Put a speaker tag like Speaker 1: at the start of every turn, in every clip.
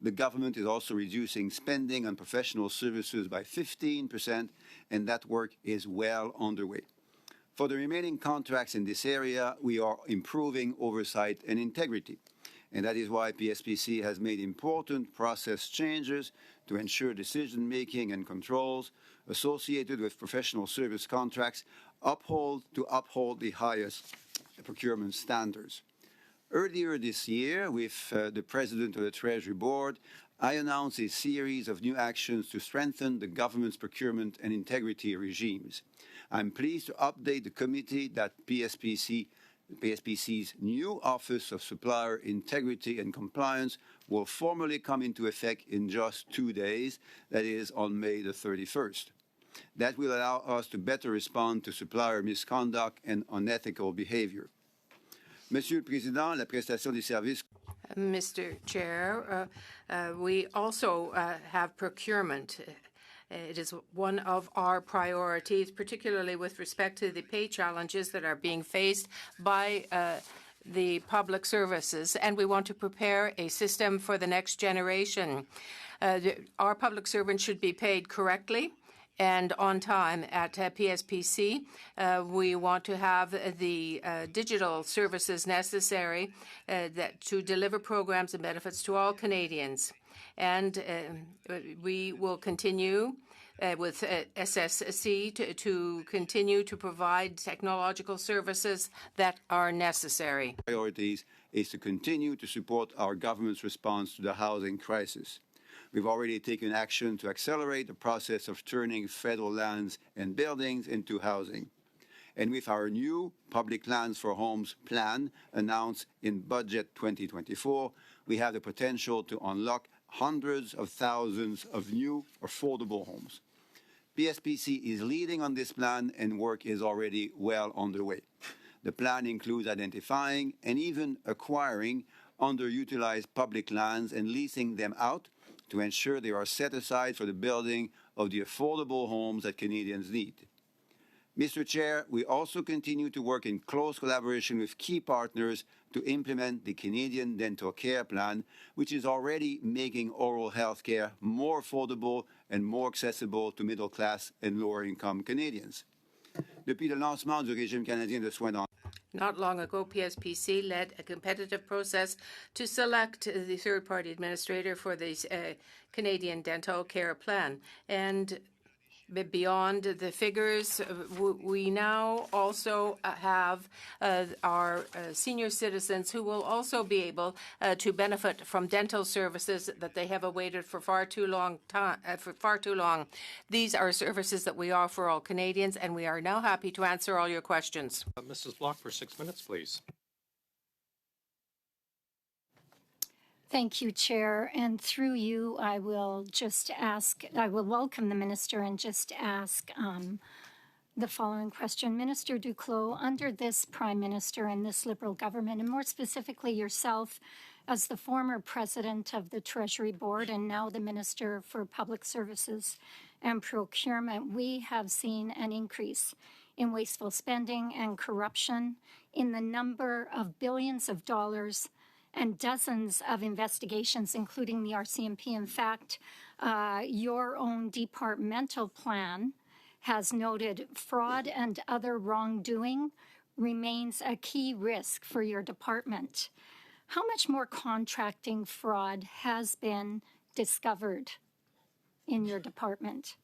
Speaker 1: The government is also reducing spending on professional services by 15%, and that work is well underway. For the remaining contracts in this area, we are improving oversight and integrity. And that is why PSPC has made important process changes to ensure decision-making and controls associated with professional service contracts uphold the highest procurement standards. Earlier this year, with the President of the Treasury Board, I announced a series of new actions to strengthen the government's procurement and integrity regimes. I'm pleased to update the committee that PSPC's new Office of Supplier Integrity and Compliance will formally come into effect in just 2 days, that is, on May the 31st. That will allow us to better respond to supplier misconduct and unethical behavior. Monsieur le Président, la prestation des services.
Speaker 2: Mr. Chair, we also have procurement. It is one of our priorities, particularly with respect to the pay challenges that are being faced by the public services, and we want to prepare a system for the next generation. Our public servants should be paid correctly and on time at PSPC. We want to have the digital services necessary to deliver programs and benefits to all Canadians. And we will continue with SSC to continue to provide technological services that are necessary.
Speaker 1: Priorities is to continue to support our government's response to the housing crisis. We've already taken action to accelerate the process of turning federal lands and buildings into housing. And with our new Public Lands for Homes plan announced in Budget 2024, we have the potential to unlock hundreds of thousands of new affordable homes. PSPC is leading on this plan, and work is already well underway. The plan includes identifying and even acquiring underutilized public lands and leasing them out to ensure they are set aside for the building of the affordable homes that Canadians need. Mr. Chair, we also continue to work in close collaboration with key partners to implement the Canadian Dental Care Plan, which is already making oral health care more affordable and more accessible to middle-class and lower-income Canadians. Depuis le lancement du régime canadien de soins dentaires,
Speaker 2: not long ago, PSPC led a competitive process to select the third-party administrator for the Canadian Dental Care Plan. And beyond the figures, we now also have our senior citizens who will also be able to benefit from dental services that they have awaited for far too long. These are services that we offer all Canadians, and we are now happy to answer all your questions.
Speaker 3: Mrs. Block, for 6 minutes, please.
Speaker 4: Thank you, Chair. And through you, I will welcome the Minister and just ask the following question. Minister Duclos, under this Prime Minister and this Liberal government, and more specifically yourself as the former President of the Treasury Board and now the Minister for Public Services and Procurement, we have seen an increase in wasteful spending and corruption, in the number of billions of dollars and dozens of investigations, including the RCMP. In fact, your own departmental plan has noted fraud and other wrongdoing remains a key risk for your department. How much more contracting fraud has been discovered in your department?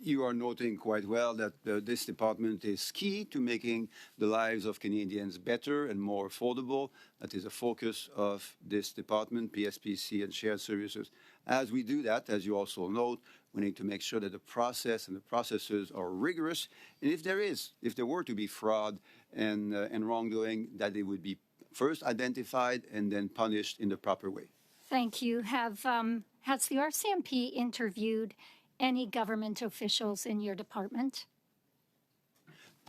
Speaker 1: You are noting quite well that this department is key to making the lives of Canadians better and more affordable. That is a focus of this department, PSPC and Shared Services. As we do that, as you also note, we need to make sure that the process and the processes are rigorous. And if there were to be fraud and wrongdoing, that they would be first identified and then punished in the proper way.
Speaker 4: Thank you. Has the RCMP interviewed any government officials in your department?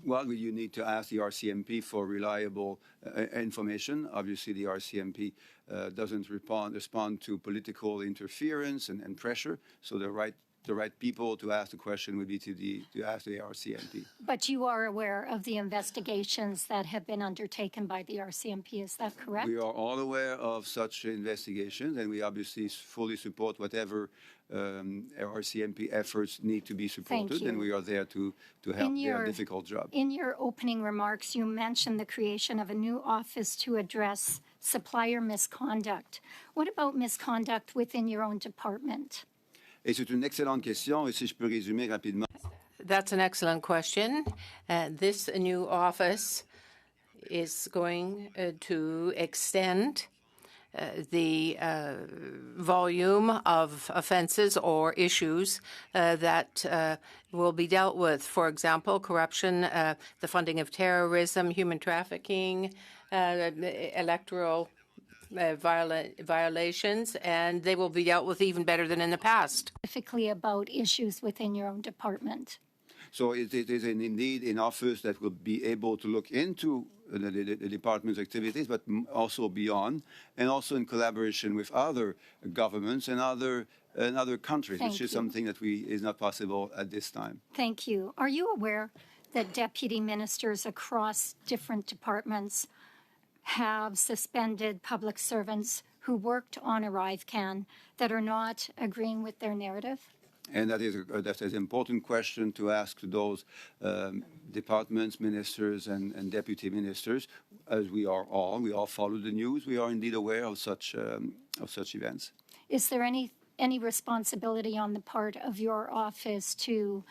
Speaker 1: Well, you need to ask the RCMP for reliable information. Obviously, the RCMP doesn't respond to political interference and pressure, so the right the right people to ask the question would be to ask the RCMP.
Speaker 4: But you are aware of the investigations that have been undertaken by the RCMP, is that correct?
Speaker 1: We are all aware of such investigations, and we obviously fully support whatever RCMP efforts need to be supported, and we are there to help their difficult job.
Speaker 4: In your opening remarks, you mentioned the creation of a new office to address supplier misconduct. What about misconduct within your own department?
Speaker 1: Et c'est une excellente question, et si je peux résumer rapidement.
Speaker 2: That's an excellent question. This new office is going to extend the volume of offenses or issues that will be dealt with. For example, corruption, the funding of terrorism, human trafficking, electoral violations, and they will be dealt with even better than in the past.
Speaker 4: Specifically about issues within your own department.
Speaker 1: So it is indeed an office that will be able to look into the department's activities, but also beyond, and also in collaboration with other governments and other countries, which is something that is not possible at this time.
Speaker 4: Thank you. Are you aware that deputy ministers across different departments have suspended public servants who worked on ArriveCan that are not agreeing with their narrative?
Speaker 1: And that's an important question to ask to those departments, ministers, and deputy ministers, as we all follow the news. We are indeed aware of such events.
Speaker 4: Is there any responsibility on the part of your office to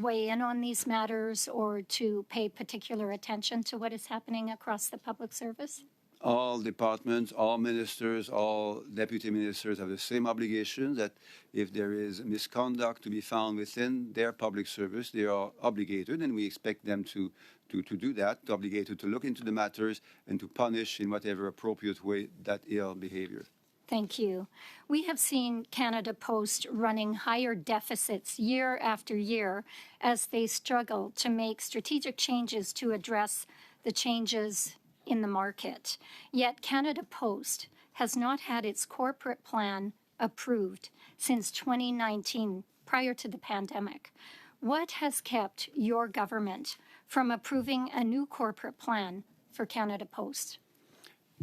Speaker 4: weigh in on these matters or to pay particular attention to what is happening across the public service?
Speaker 1: All departments, all ministers, all deputy ministers have the same obligation that if there is misconduct to be found within their public service, they are obligated, and we expect them to do that, obligated to look into the matters and to punish in whatever appropriate way that ill behavior.
Speaker 4: Thank you. We have seen Canada Post running higher deficits year after year as they struggle to make strategic changes to address the changes in the market. Yet Canada Post has not had its corporate plan approved since 2019, prior to the pandemic. What has kept your government from approving a new corporate plan for Canada Post?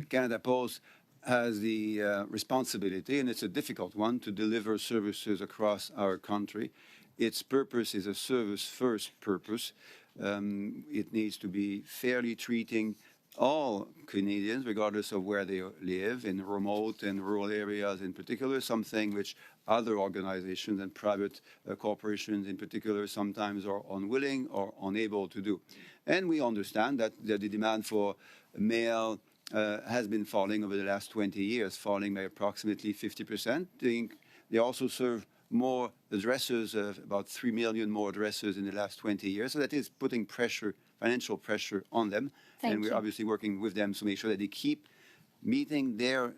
Speaker 1: Canada Post has the responsibility, and it's a difficult one, to deliver services across our country. Its purpose is a service-first purpose. It needs to be fairly treating all Canadians, regardless of where they live, in remote and rural areas in particular, something which other organizations and private corporations in particular sometimes are unwilling or unable to do. And we understand that the demand for mail has been falling over the last 20 years, falling by approximately 50%. They also serve more addresses, about 3 million more addresses in the last 20 years. So that is putting pressure, financial pressure on them. And we're obviously working with them to make sure that they keep meeting their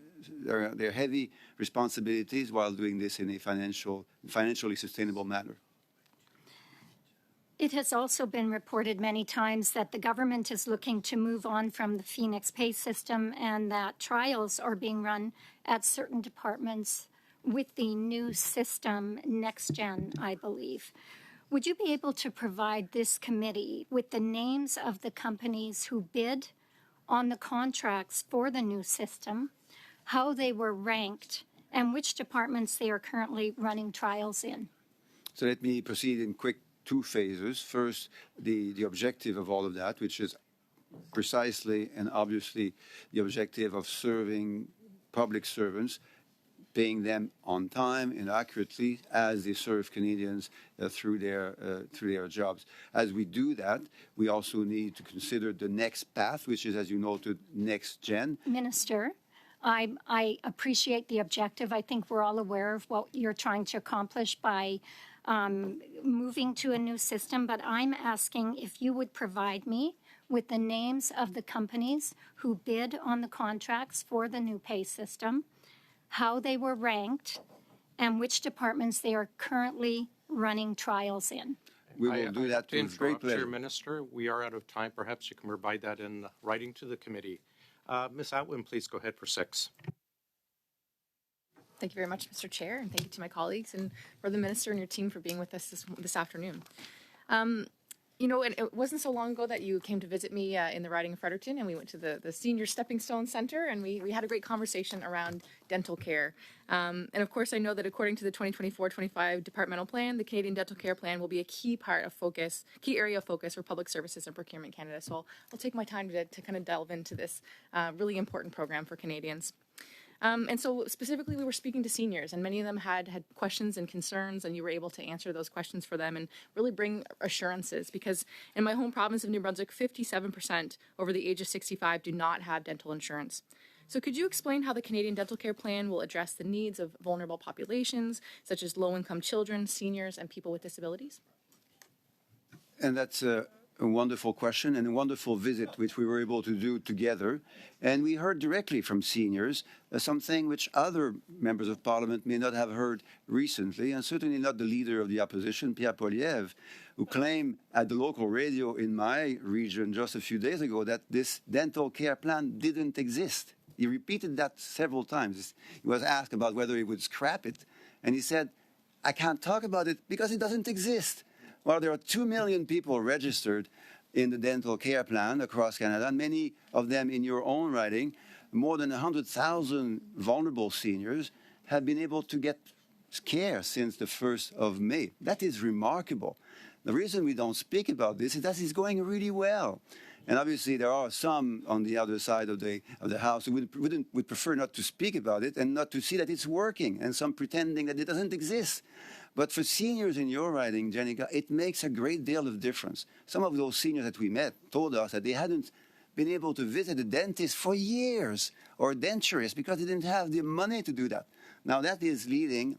Speaker 1: heavy responsibilities while doing this in a financially sustainable manner.
Speaker 4: It has also been reported many times that the government is looking to move on from the Phoenix pay system and that trials are being run at certain departments with the new system, NextGen, I believe. Would you be able to provide this committee with the names of the companies who bid on the contracts for the new system, how they were ranked, and which departments they are currently running trials in?
Speaker 1: So let me proceed in quick two phases. First, the objective of all of that, which is precisely and obviously the objective of serving public servants, paying them on time and accurately as they serve Canadians through their jobs. As we do that, we also need to consider the next path, which is, as you noted, NextGen.
Speaker 4: Minister, I appreciate the objective. I think we're all aware of what you're trying to accomplish by moving to a new system, but I'm asking if you would provide me with the names of the companies who bid on the contracts for the new pay system, how they were ranked, and which departments they are currently running trials in.
Speaker 1: We will do that with great pleasure.
Speaker 3: Minister, we are out of time. Perhaps you can provide that in writing to the committee. Ms. Atwin, please go ahead for 6.
Speaker 5: Thank you very much, Mr. Chair, and thank you to my colleagues and for the Minister and your team for being with us this afternoon. You know, and it wasn't so long ago that you came to visit me in the riding of Fredericton, and we went to the Senior Stepping Stone Center, and we had a great conversation around dental care. And of course, I know that according to the 2024-25 departmental plan, the Canadian Dental Care Plan will be a key area of focus for Public Services and Procurement Canada. So I'll take my time to kind of delve into this really important program for Canadians. And so specifically, we were speaking to seniors, and many of them had questions and concerns, and you were able to answer those questions for them and really bring assurances. Because in my home province of New Brunswick, 57% over the age of 65 do not have dental insurance. So could you explain how the Canadian Dental Care Plan will address the needs of vulnerable populations, such as low-income children, seniors, and people with disabilities?
Speaker 1: And that's a wonderful question and a wonderful visit which we were able to do together. And we heard directly from seniors something which other members of parliament may not have heard recently, and certainly not the leader of the opposition, Pierre Poilievre, who claimed at the local radio in my region just a few days ago that this dental care plan didn't exist. He repeated that several times. He was asked about whether he would scrap it, and he said, I can't talk about it because it doesn't exist. Well, there are 2 million people registered in the dental care plan across Canada, and many of them in your own riding. More than 100,000 vulnerable seniors have been able to get care since the 1st of May. That is remarkable. The reason we don't speak about this is that it's going really well. And obviously, there are some on the other side of the house who would prefer not to speak about it and not to see that it's working, and some pretending that it doesn't exist. But for seniors in your riding, Jenica, it makes a great deal of difference. Some of those seniors that we met told us that they hadn't been able to visit a dentist for years or a denturist because they didn't have the money to do that. Now that is leading,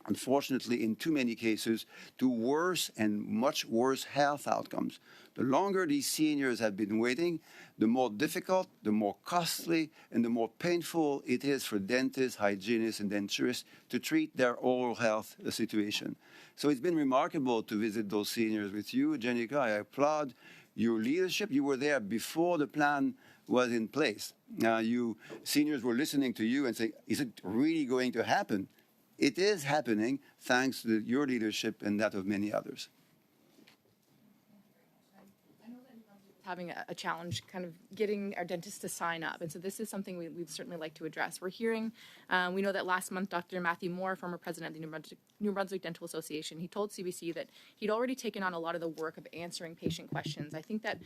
Speaker 1: unfortunately, in too many cases, to worse and much worse health outcomes. The longer these seniors have been waiting, the more difficult, the more costly, and the more painful it is for dentists, hygienists, and denturists to treat their oral health situation. So it's been remarkable to visit those seniors with you, Jenica. I applaud your leadership. You were there before the plan was in place. You seniors were listening to you and saying, is it really going to happen? It is happening thanks to your leadership and that of many others.
Speaker 5: Having a challenge kind of getting our dentists to sign up. And so this is something we'd certainly like to address. We're hearing, we know that last month, Dr. Matthew Moore, former president of the New Brunswick Dental Association, he told CBC that he'd already taken on a lot of the work of answering patient questions. I think that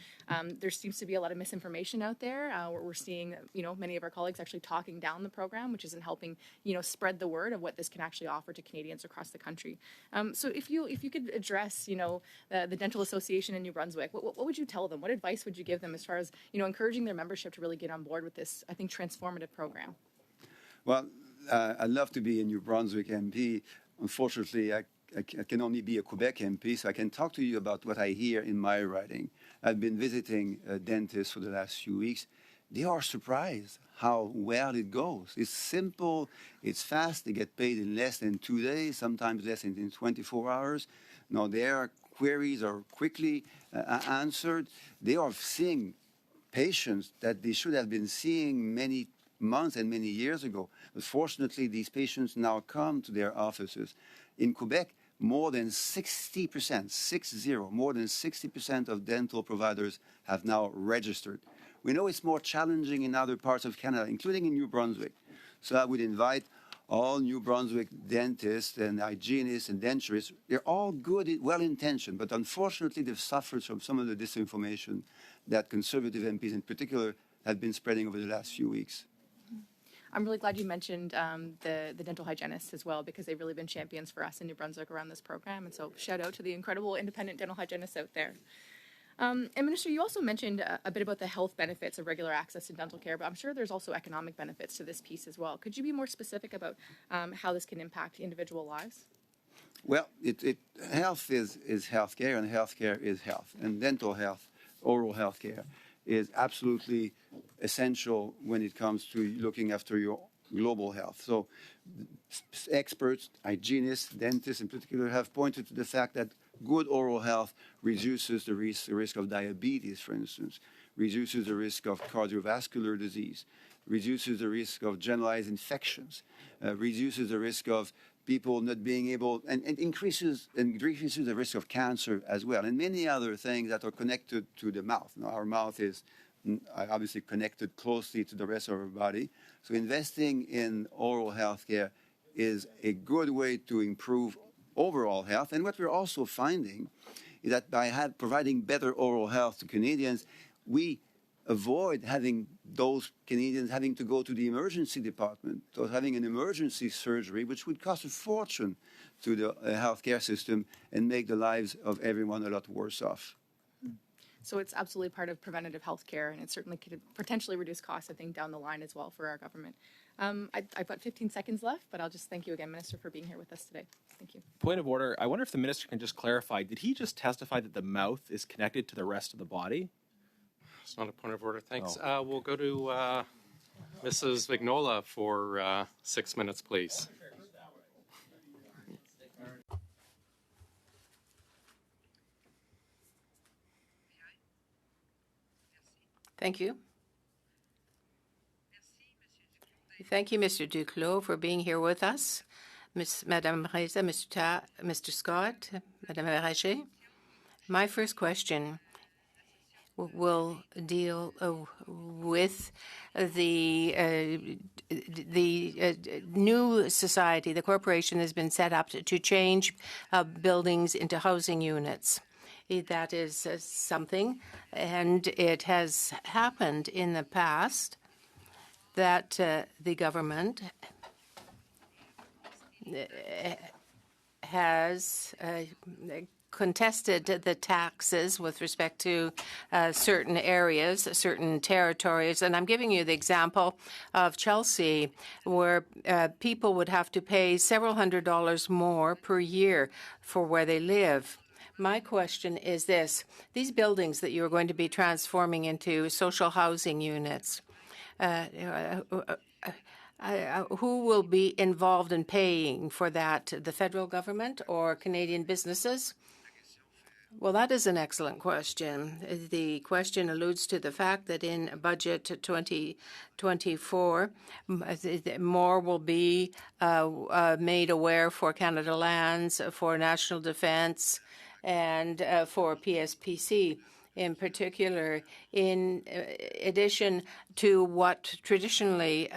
Speaker 5: there seems to be a lot of misinformation out there. We're seeing, many of our colleagues actually talking down the program, which isn't helping, spread the word of what this can actually offer to Canadians across the country. So if you could address, the Dental Association in New Brunswick, what would you tell them? What advice would you give them as far as, encouraging their membership to really get on board with this, I think, transformative program?
Speaker 1: Well, I'd love to be a New Brunswick MP. Unfortunately, I can only be a Quebec MP, so I can talk to you about what I hear in my riding. I've been visiting dentists for the last few weeks. They are surprised how well it goes. It's simple, it's fast, they get paid in less than 2 days, sometimes less than 24 hours. Now, their queries are quickly answered. They are seeing patients that they should have been seeing many months and many years ago. But fortunately, these patients now come to their offices. In Quebec, more than 60%, more than 60% of dental providers have now registered. We know it's more challenging in other parts of Canada, including in New Brunswick. So I would invite all New Brunswick dentists and hygienists and denturists. They're all good, well-intentioned, but unfortunately they've suffered from some of the disinformation that Conservative MPs in particular have been spreading over the last few weeks.
Speaker 5: I'm really glad you mentioned the dental hygienists as well, because they've really been champions for us in New Brunswick around this program. And so shout out to the incredible independent dental hygienists out there. And Minister, you also mentioned a bit about the health benefits of regular access to dental care, but I'm sure there's also economic benefits to this piece as well. Could you be more specific about how this can impact individual lives?
Speaker 1: Well, health is healthcare, and healthcare is health. And dental health, oral healthcare, is absolutely essential when it comes to looking after your global health. So experts, hygienists, dentists in particular, have pointed to the fact that good oral health reduces the risk of diabetes, for instance, reduces the risk of cardiovascular disease, reduces the risk of generalized infections, reduces the risk of people not being able, and increases the risk of cancer as well, and many other things that are connected to the mouth. Now, our mouth is obviously connected closely to the rest of our body. So investing in oral health care is a good way to improve overall health. And what we're also finding is that by providing better oral health to Canadians, we avoid having those Canadians having to go to the emergency department or having an emergency surgery, which would cost a fortune to the healthcare system and make the lives of everyone a lot worse off.
Speaker 5: So it's absolutely part of preventative health care, and it certainly could potentially reduce costs, I think, down the line as well for our government. I've got 15 seconds left, but I'll just thank you again, Minister, for being here with us today. Thank you.
Speaker 6: Point of order. I wonder if the minister can just clarify, did he just testify that the mouth is connected to the rest of the body?
Speaker 3: It's not a point of order. Thanks. We'll go to Mrs. Vignola for 6 minutes, please.
Speaker 2: Thank you. Thank you, Mr. Duclos, for being here with us. Madame Reza, Mr. Scott, Madame Verhaeghe. My first question will deal with the new society. The corporation has been set up to change buildings into housing units. That is something, and it has happened in the past that the government has contested the taxes with respect to certain areas, certain territories. And I'm giving you the example of Chelsea, where people would have to pay several $100s more per year for where they live. My question is this. These buildings that you're going to be transforming into social housing units, who will be involved in paying for that? The federal government or Canadian businesses? Well, that is an excellent question. The question alludes to the fact that in budget 2024, more will be made aware for Canada Lands, for national defense, and for PSPC in particular, in addition to what traditionally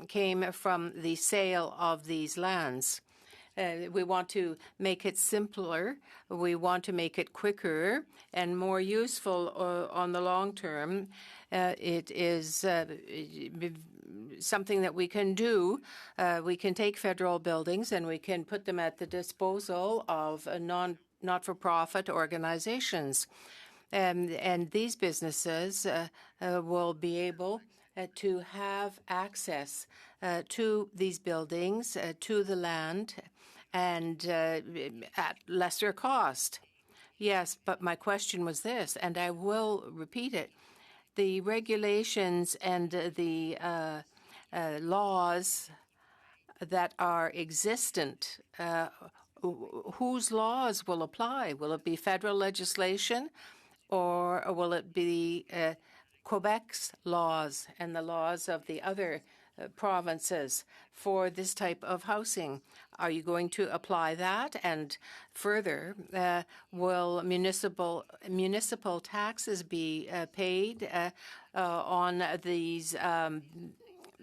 Speaker 2: came from the sale of these lands. We want to make it simpler. We want to make it quicker and more useful on the long term. It is something that we can do. We can take federal buildings and we can put them at the disposal of not-for-profit organizations. And these businesses will be able to have access to these buildings, to the land, and at lesser cost. Yes, but my question was this, and I will repeat it. The regulations and the laws that are existent, whose laws will apply? Will it be federal legislation, or will it be Quebec's laws and the laws of the other provinces for this type of housing? Are you going to apply that? And further, will municipal taxes be paid on these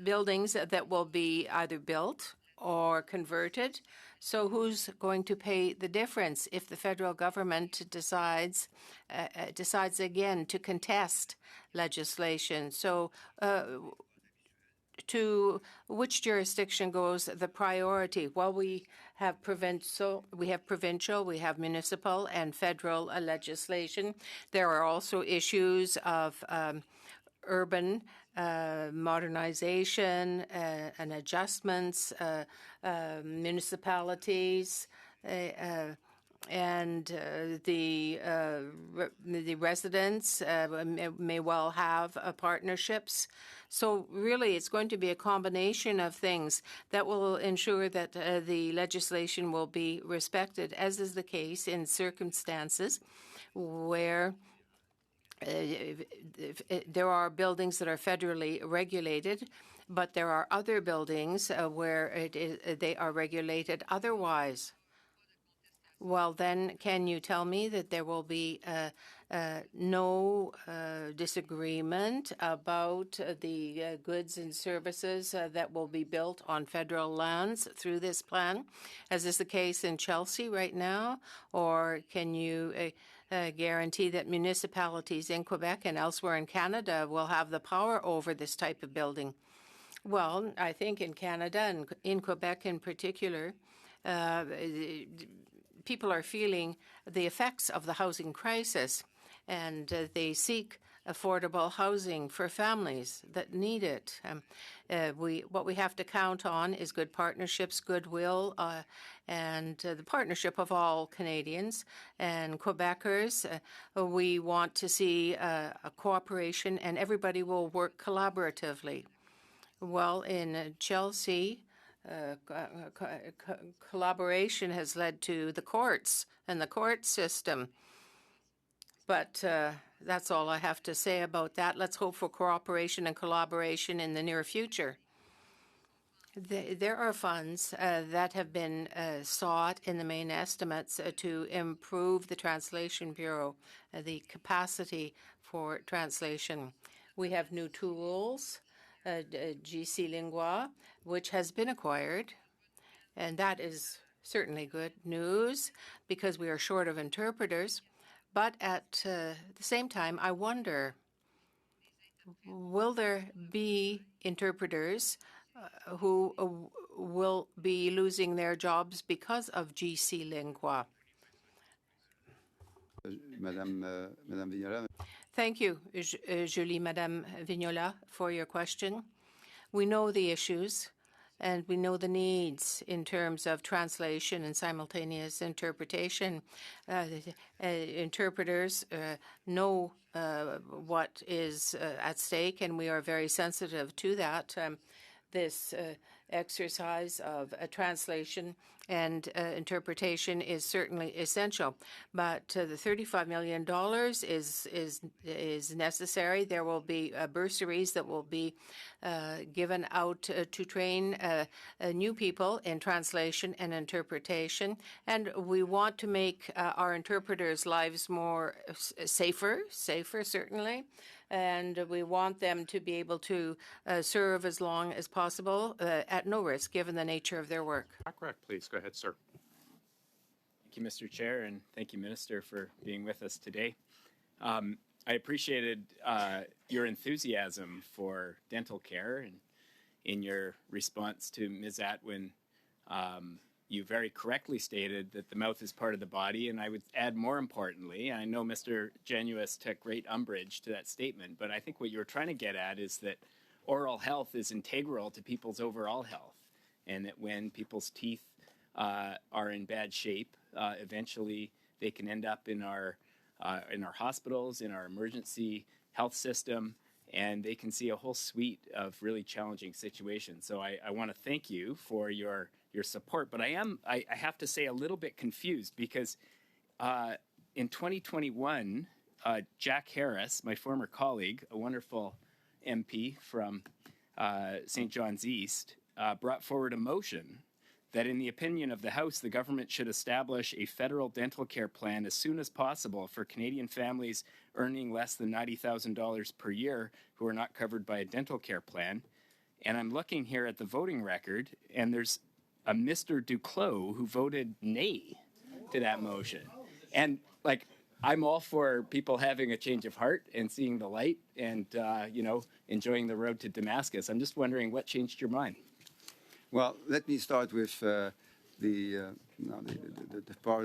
Speaker 2: buildings that will be either built or converted? So who's going to pay the difference if the federal government decides again to contest legislation? So to which jurisdiction goes the priority? Well, we have provincial, we have municipal and federal legislation. There are also issues of urban modernization and adjustments, municipalities, and the residents may well have partnerships. So really, it's going to be a combination of things that will ensure that the legislation will be respected, as is the case in circumstances where there are buildings that are federally regulated, but there are other buildings where they are regulated otherwise. Well, then, can you tell me that there will be no disagreement about the goods and services that will be built on federal lands through this plan? Is this the case in Chelsea right now? Or can you guarantee that municipalities in Quebec and elsewhere in Canada will have the power over this type of building? Well, I think in Canada and in Quebec in particular, people are feeling the effects of the housing crisis, and they seek affordable housing for families that need it. What we have to count on is good partnerships, goodwill, and the partnership of all Canadians and Quebecers. We want to see a cooperation, and everybody will work collaboratively. Well, in Chelsea, collaboration has led to the courts and the court system. But that's all I have to say about that. Let's hope for cooperation and collaboration in the near future. There are funds that have been sought in the main estimates to improve the Translation Bureau, the capacity for translation. We have new tools, GC Lingua, which has been acquired, and that is certainly good news because we are short of interpreters. But at the same time, I wonder, will there be interpreters who will be losing their jobs because of GC Lingua?
Speaker 1: Madame Vignola.
Speaker 2: Thank you, Julie, Madame Vignola, for your question. We know the issues and we know the needs in terms of translation and simultaneous interpretation. Interpreters know what is at stake, and we are very sensitive to that. This exercise of translation and interpretation is certainly essential. But the $35 million is necessary. There will be bursaries that will be given out to train new people in translation and interpretation. And we want to make our interpreters' lives more safer certainly. And we want them to be able to serve as long as possible at no risk, given the nature of their work.
Speaker 3: Correct, please. Go ahead, sir.
Speaker 7: Thank you, Mr. Chair, and thank you, Minister, for being with us today. I appreciated your enthusiasm for dental care, and in your response to Ms. Atwin, you very correctly stated that the mouth is part of the body, and I would add more importantly, I know Mr. Genuis took great umbrage to that statement, but I think what you were trying to get at is that oral health is integral to people's overall health, and that when people's teeth are in bad shape, eventually they can end up in our hospitals, in our emergency health system, and they can see a whole suite of really challenging situations. So I want to thank you for your support, but I have to say a little bit confused because in 2021, Jack Harris, my former colleague, a wonderful MP from St. John's East, brought forward a motion that in the opinion of the House, the government should establish a federal dental care plan as soon as possible for Canadian families earning less than $90,000 per year who are not covered by a dental care plan. And I'm looking here at the voting record, and there's a Mr. Duclos who voted nay to that motion. And like, I'm all for people having a change of heart and seeing the light and, enjoying the road to Damascus. I'm just wondering what changed your mind?
Speaker 1: Well, let me start with the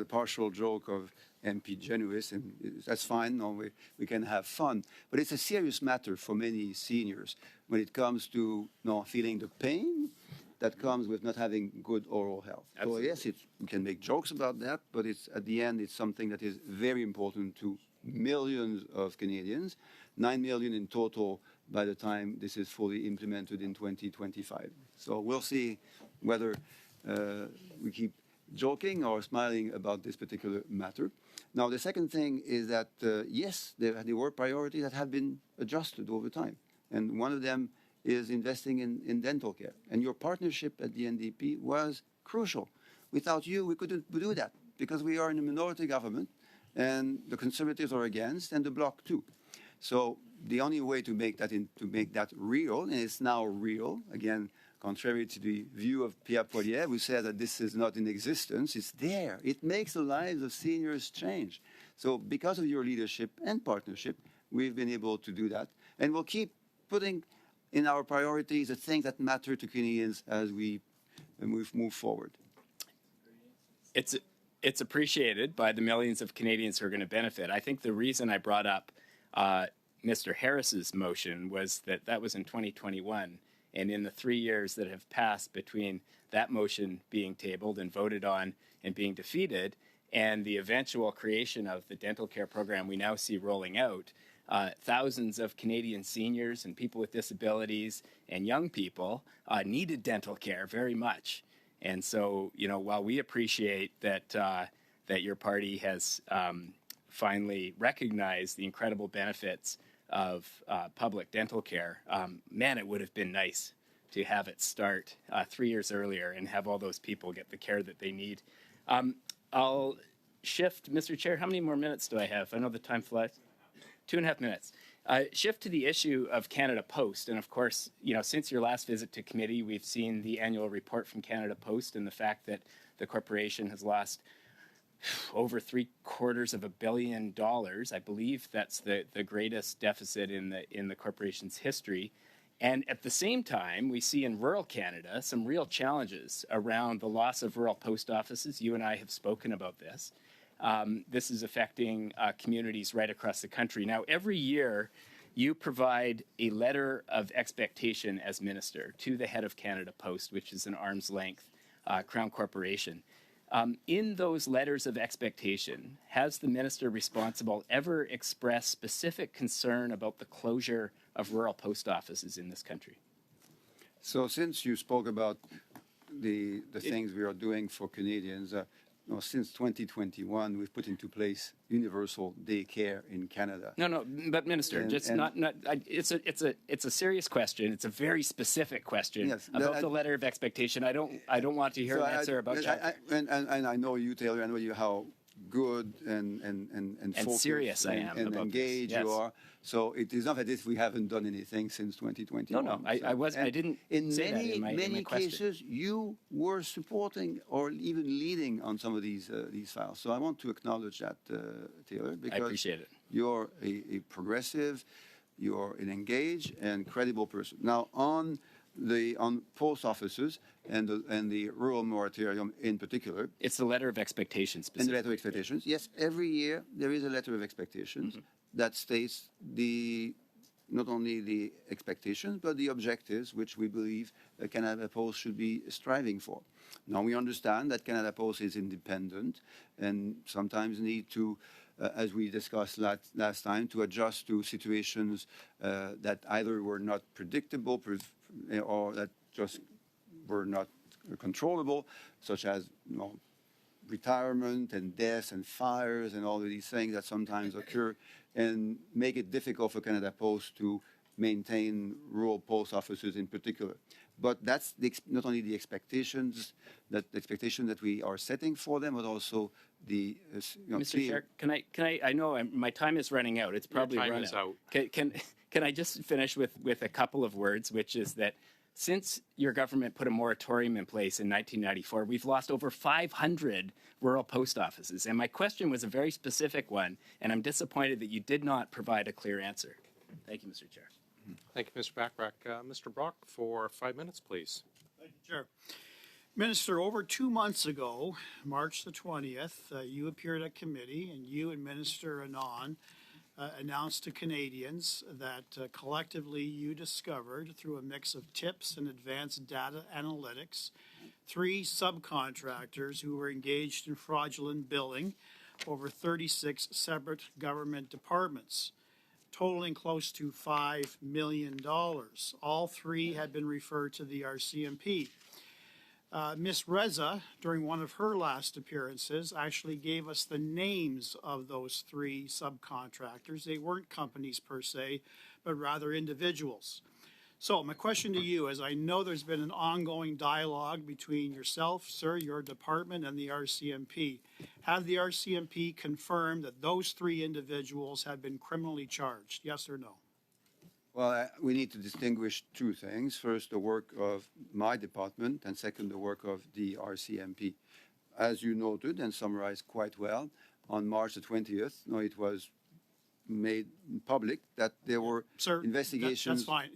Speaker 1: partial joke of MP Genuis, and that's fine. No, we can have fun, but it's a serious matter for many seniors when it comes to feeling the pain that comes with not having good oral health. Absolutely. So yes, we can make jokes about that, but at the end, it's something that is very important to millions of Canadians, 9 million in total by the time this is fully implemented in 2025. So we'll see whether we keep joking or smiling about this particular matter. Now, the second thing is that, yes, there were priorities that have been adjusted over time. And one of them is investing in dental care. And your partnership at the NDP was crucial. Without you, we couldn't do that because we are in a minority government and the Conservatives are against and the Bloc too. So the only way to make that real, and it's now real, again, contrary to the view of Pierre Poilievre, who said that this is not in existence, it's there. It makes the lives of seniors change. So because of your leadership and partnership, we've been able to do that. And we'll keep putting in our priorities the things that matter to Canadians as we move forward.
Speaker 7: It's appreciated by the millions of Canadians who are going to benefit. I think the reason I brought up Mr. Harris's motion was that was in 2021. And in the 3 years that have passed between that motion being tabled and voted on and being defeated and the eventual creation of the dental care program we now see rolling out, thousands of Canadian seniors and people with disabilities and young people needed dental care very much. And so, while we appreciate that your party has finally recognized the incredible benefits of public dental care, man, it would have been nice to have it start 3 years earlier and have all those people get the care that they need. I'll shift, Mr. Chair, how many more minutes do I have? I know the time flies. 2.5 minutes. Shift to the issue of Canada Post. And of course, since your last visit to committee, we've seen the annual report from Canada Post and the fact that the corporation has lost over $750 million. I believe that's the greatest deficit in the corporation's history. And at the same time, we see in rural Canada some real challenges around the loss of rural post offices. You and I have spoken about this. This is affecting communities right across the country. Now, every year, you provide a letter of expectation as minister to the head of Canada Post, which is an arm's length Crown corporation. In those letters of expectation, has the minister responsible ever expressed specific concern about the closure of rural post offices in this country?
Speaker 1: So since you spoke about the things we are doing for Canadians, since 2021, we've put into place universal daycare in Canada.
Speaker 7: No, but Minister, it's a serious question. It's a very specific question about the letter of expectation. I don't want to hear an answer about that.
Speaker 1: And I know you, Taylor. I know you good and focused
Speaker 7: serious I am
Speaker 1: and
Speaker 7: about
Speaker 1: engaged
Speaker 7: this. Yes.
Speaker 1: you are. So it is not as if we haven't done anything since 2021.
Speaker 7: No, I didn't say that in my question.
Speaker 1: Cases, you were supporting or even leading on some of these files. So I want to acknowledge that, Taylor, because
Speaker 7: I appreciate it.
Speaker 1: You're a progressive, you're an engaged and credible person. Now, on post offices and the rural moratorium in particular.
Speaker 7: It's the letter of expectation specifically.
Speaker 1: And the letter of expectations. Yes, every year there is a letter of expectations that states not only the expectations, but the objectives which we believe Canada Post should be striving for. Now, we understand that Canada Post is independent and sometimes need to, as we discussed last time, to adjust to situations that either were not predictable or that just were not controllable, such as retirement and deaths and fires and all of these things that sometimes occur and make it difficult for Canada Post to maintain rural post offices in particular. But that's not only the expectation that we are setting for them, but also the
Speaker 7: Mr. Chair, can I? I know my time is running out. It's probably
Speaker 3: Your time
Speaker 7: run
Speaker 3: is
Speaker 7: out.
Speaker 3: out.
Speaker 7: Can I just finish with a couple of words, which is that since your government put a moratorium in place in 1994, we've lost over 500 rural post offices. And my question was a very specific one, and I'm disappointed that you did not provide a clear answer. Thank you, Mr. Chair.
Speaker 3: Thank you, Mr. Bachrach. Mr. Brock, for 5 minutes, please.
Speaker 8: Thank you, Chair. Minister, over 2 months ago, March the 20th, you appeared at committee, and you and Minister Anand announced to Canadians that collectively you discovered, through a mix of tips and advanced data analytics, 3 subcontractors who were engaged in fraudulent billing over 36 separate government departments, totaling close to $5 million. All 3 had been referred to the RCMP. Miss Reza, during one of her last appearances, actually gave us the names of those 3 subcontractors. They weren't companies per se, but rather individuals. So my question to you is, I know there's been an ongoing dialogue between yourself, sir, your department, and the RCMP. Have the RCMP confirmed that those 3 individuals have been criminally charged? Yes or no?
Speaker 1: Well, we need to distinguish 2 things. First, the work of my department, and second, the work of the RCMP. As you noted and summarized quite well, on March the 20th, it was made public that there were investigations.
Speaker 8: That's fine.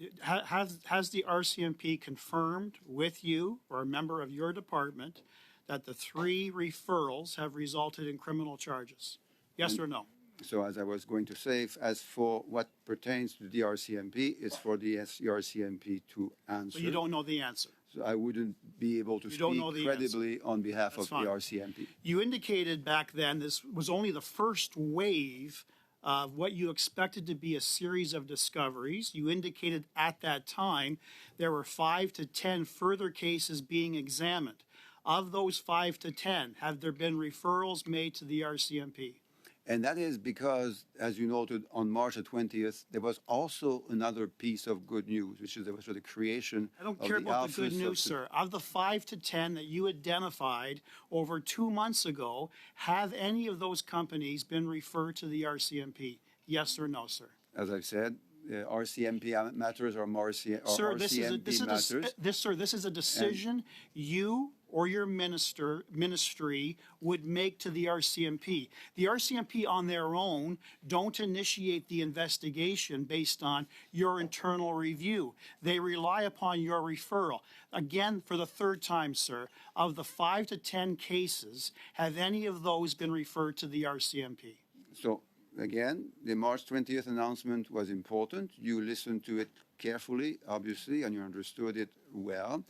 Speaker 8: Has the RCMP confirmed with you or a member of your department that the 3 referrals have resulted in criminal charges? Yes or no?
Speaker 1: So as I was going to say, as for what pertains to the RCMP, it's for the RCMP to answer.
Speaker 8: But you don't know the answer.
Speaker 1: So I wouldn't be able to speak credibly on behalf of the RCMP.
Speaker 8: You indicated back then this was only the first wave of what you expected to be a series of discoveries. You indicated at that time there were 5 to 10 further cases being examined. Of those 5 to 10, have there been referrals made to the RCMP?
Speaker 1: And that is because, as you noted, on March the 20th, there was also another piece of good news, which is the creation
Speaker 8: I don't care about the good news, sir. Of the 5 to 10 that you identified over 2 months ago, have any of those companies been referred to the RCMP? Yes or no, sir?
Speaker 1: As I've said, RCMP matters are RCMP matters.
Speaker 8: This is a decision you or your ministry would make to the RCMP. The RCMP on their own don't initiate the investigation based on your internal review. They rely upon your referral. Again, for the 3rd time, sir, of the 5 to 10 cases, have any of those been referred to the RCMP?
Speaker 1: So, again, the March 20th announcement was important. You listened to it carefully, obviously, and you understood it well.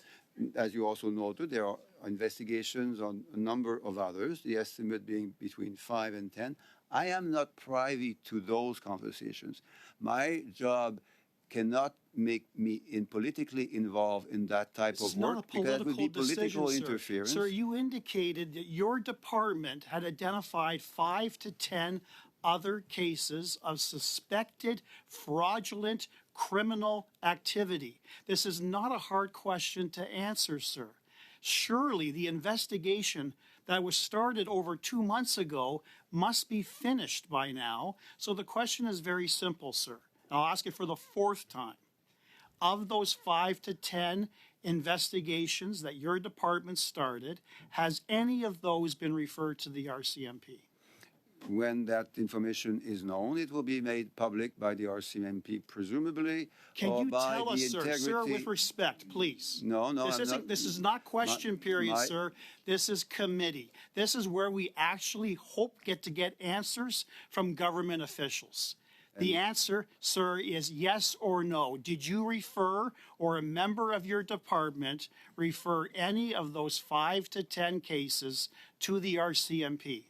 Speaker 1: As you also noted, there are investigations on a number of others, the estimate being between 5 and 10. I am not privy to those conversations. My job cannot make me politically involved in that type of work because that would be political interference.
Speaker 8: Sir, you indicated that your department had identified 5 to 10 other cases of suspected fraudulent criminal activity. This is not a hard question to answer, sir. Surely the investigation that was started over 2 months ago must be finished by now. So the question is very simple, sir. I'll ask it for the 4th time. Of those 5 to 10 investigations that your department started, has any of those been referred to the RCMP?
Speaker 1: When that information is known, it will be made public by the RCMP, presumably, or by the integrity.
Speaker 8: Can you tell us, sir, with respect, please?
Speaker 1: No,
Speaker 8: This is not question period, sir. This is committee. This is where we actually get to get answers from government officials. The answer, sir, is yes or no. Did you refer, or a member of your department refer any of those 5 to 10 cases to the RCMP?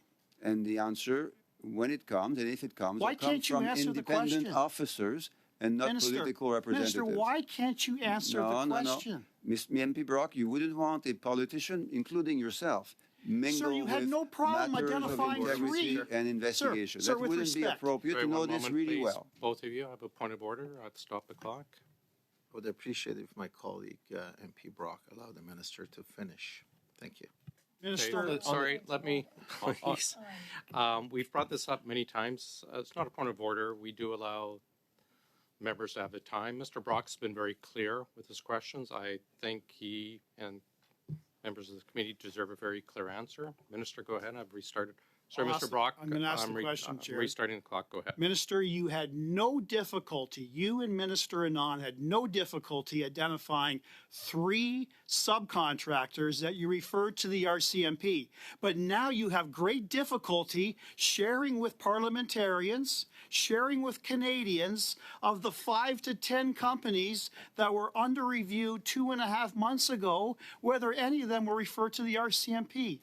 Speaker 1: And the answer, when it comes, and if it comes,
Speaker 8: why
Speaker 1: will come
Speaker 8: can't you
Speaker 1: from
Speaker 8: answer
Speaker 1: independent
Speaker 8: the question?
Speaker 1: officers and not political representatives.
Speaker 8: Minister, why can't you answer the question?
Speaker 1: No. MP Brock, you wouldn't want a politician, including yourself, mingle
Speaker 8: Sir, you had no problem
Speaker 1: matters
Speaker 8: identifying
Speaker 1: of integrity
Speaker 8: 3.
Speaker 1: and investigation.
Speaker 8: Sir,
Speaker 1: that
Speaker 8: with
Speaker 1: wouldn't be
Speaker 8: respect.
Speaker 1: appropriate to know this really
Speaker 3: please.
Speaker 1: well.
Speaker 3: Both of you have a point of order. I'll stop the clock.
Speaker 9: I would appreciate if my colleague, MP Brock, allow the minister to finish. Thank you.
Speaker 8: Minister,
Speaker 3: Okay, sorry, let me, please. We've brought this up many times. It's not a point of order. We do allow members to have the time. Mr. Brock's been very clear with his questions. I think he and members of the committee deserve a very clear answer. Minister, go ahead. I've restarted. Sorry, Mr. Brock.
Speaker 8: I'm going to ask the question, Chair.
Speaker 3: Restarting the clock. Go ahead.
Speaker 8: Minister, you had no difficulty, you and Minister Anand had no difficulty identifying 3 subcontractors that you referred to the RCMP. But now you have great difficulty sharing with parliamentarians, sharing with Canadians of the 5 to 10 companies that were under review 2.5 months ago, whether any of them were referred to the RCMP.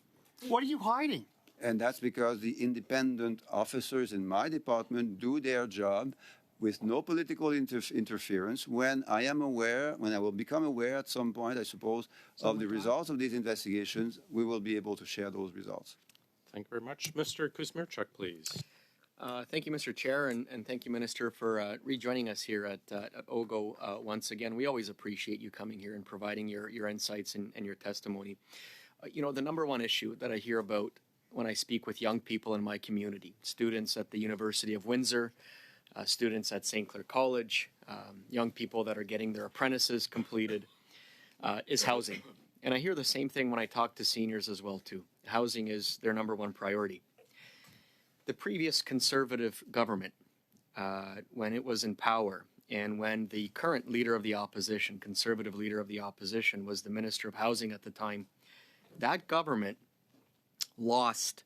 Speaker 8: What are you hiding?
Speaker 1: And that's because the independent officers in my department do their job with no political interference. When I am aware, when I will become aware at some point, I suppose, of the results of these investigations, we will be able to share those results.
Speaker 3: Thank you very much. Mr. Kuzmierczuk, please.
Speaker 10: Thank you, Mr. Chair, and thank you, Minister, for rejoining us here at OGGO once again. We always appreciate you coming here and providing your insights and your testimony. You know, the number one issue that I hear about when I speak with young people in my community, students at the University of Windsor, students at St. Clair College, young people that are getting their apprentices completed, is housing. And I hear the same thing when I talk to seniors as well, too. Housing is their number one priority. The previous Conservative government, when it was in power, and when the current leader of the opposition, Conservative leader of the opposition, was the Minister of Housing at the time, that government lost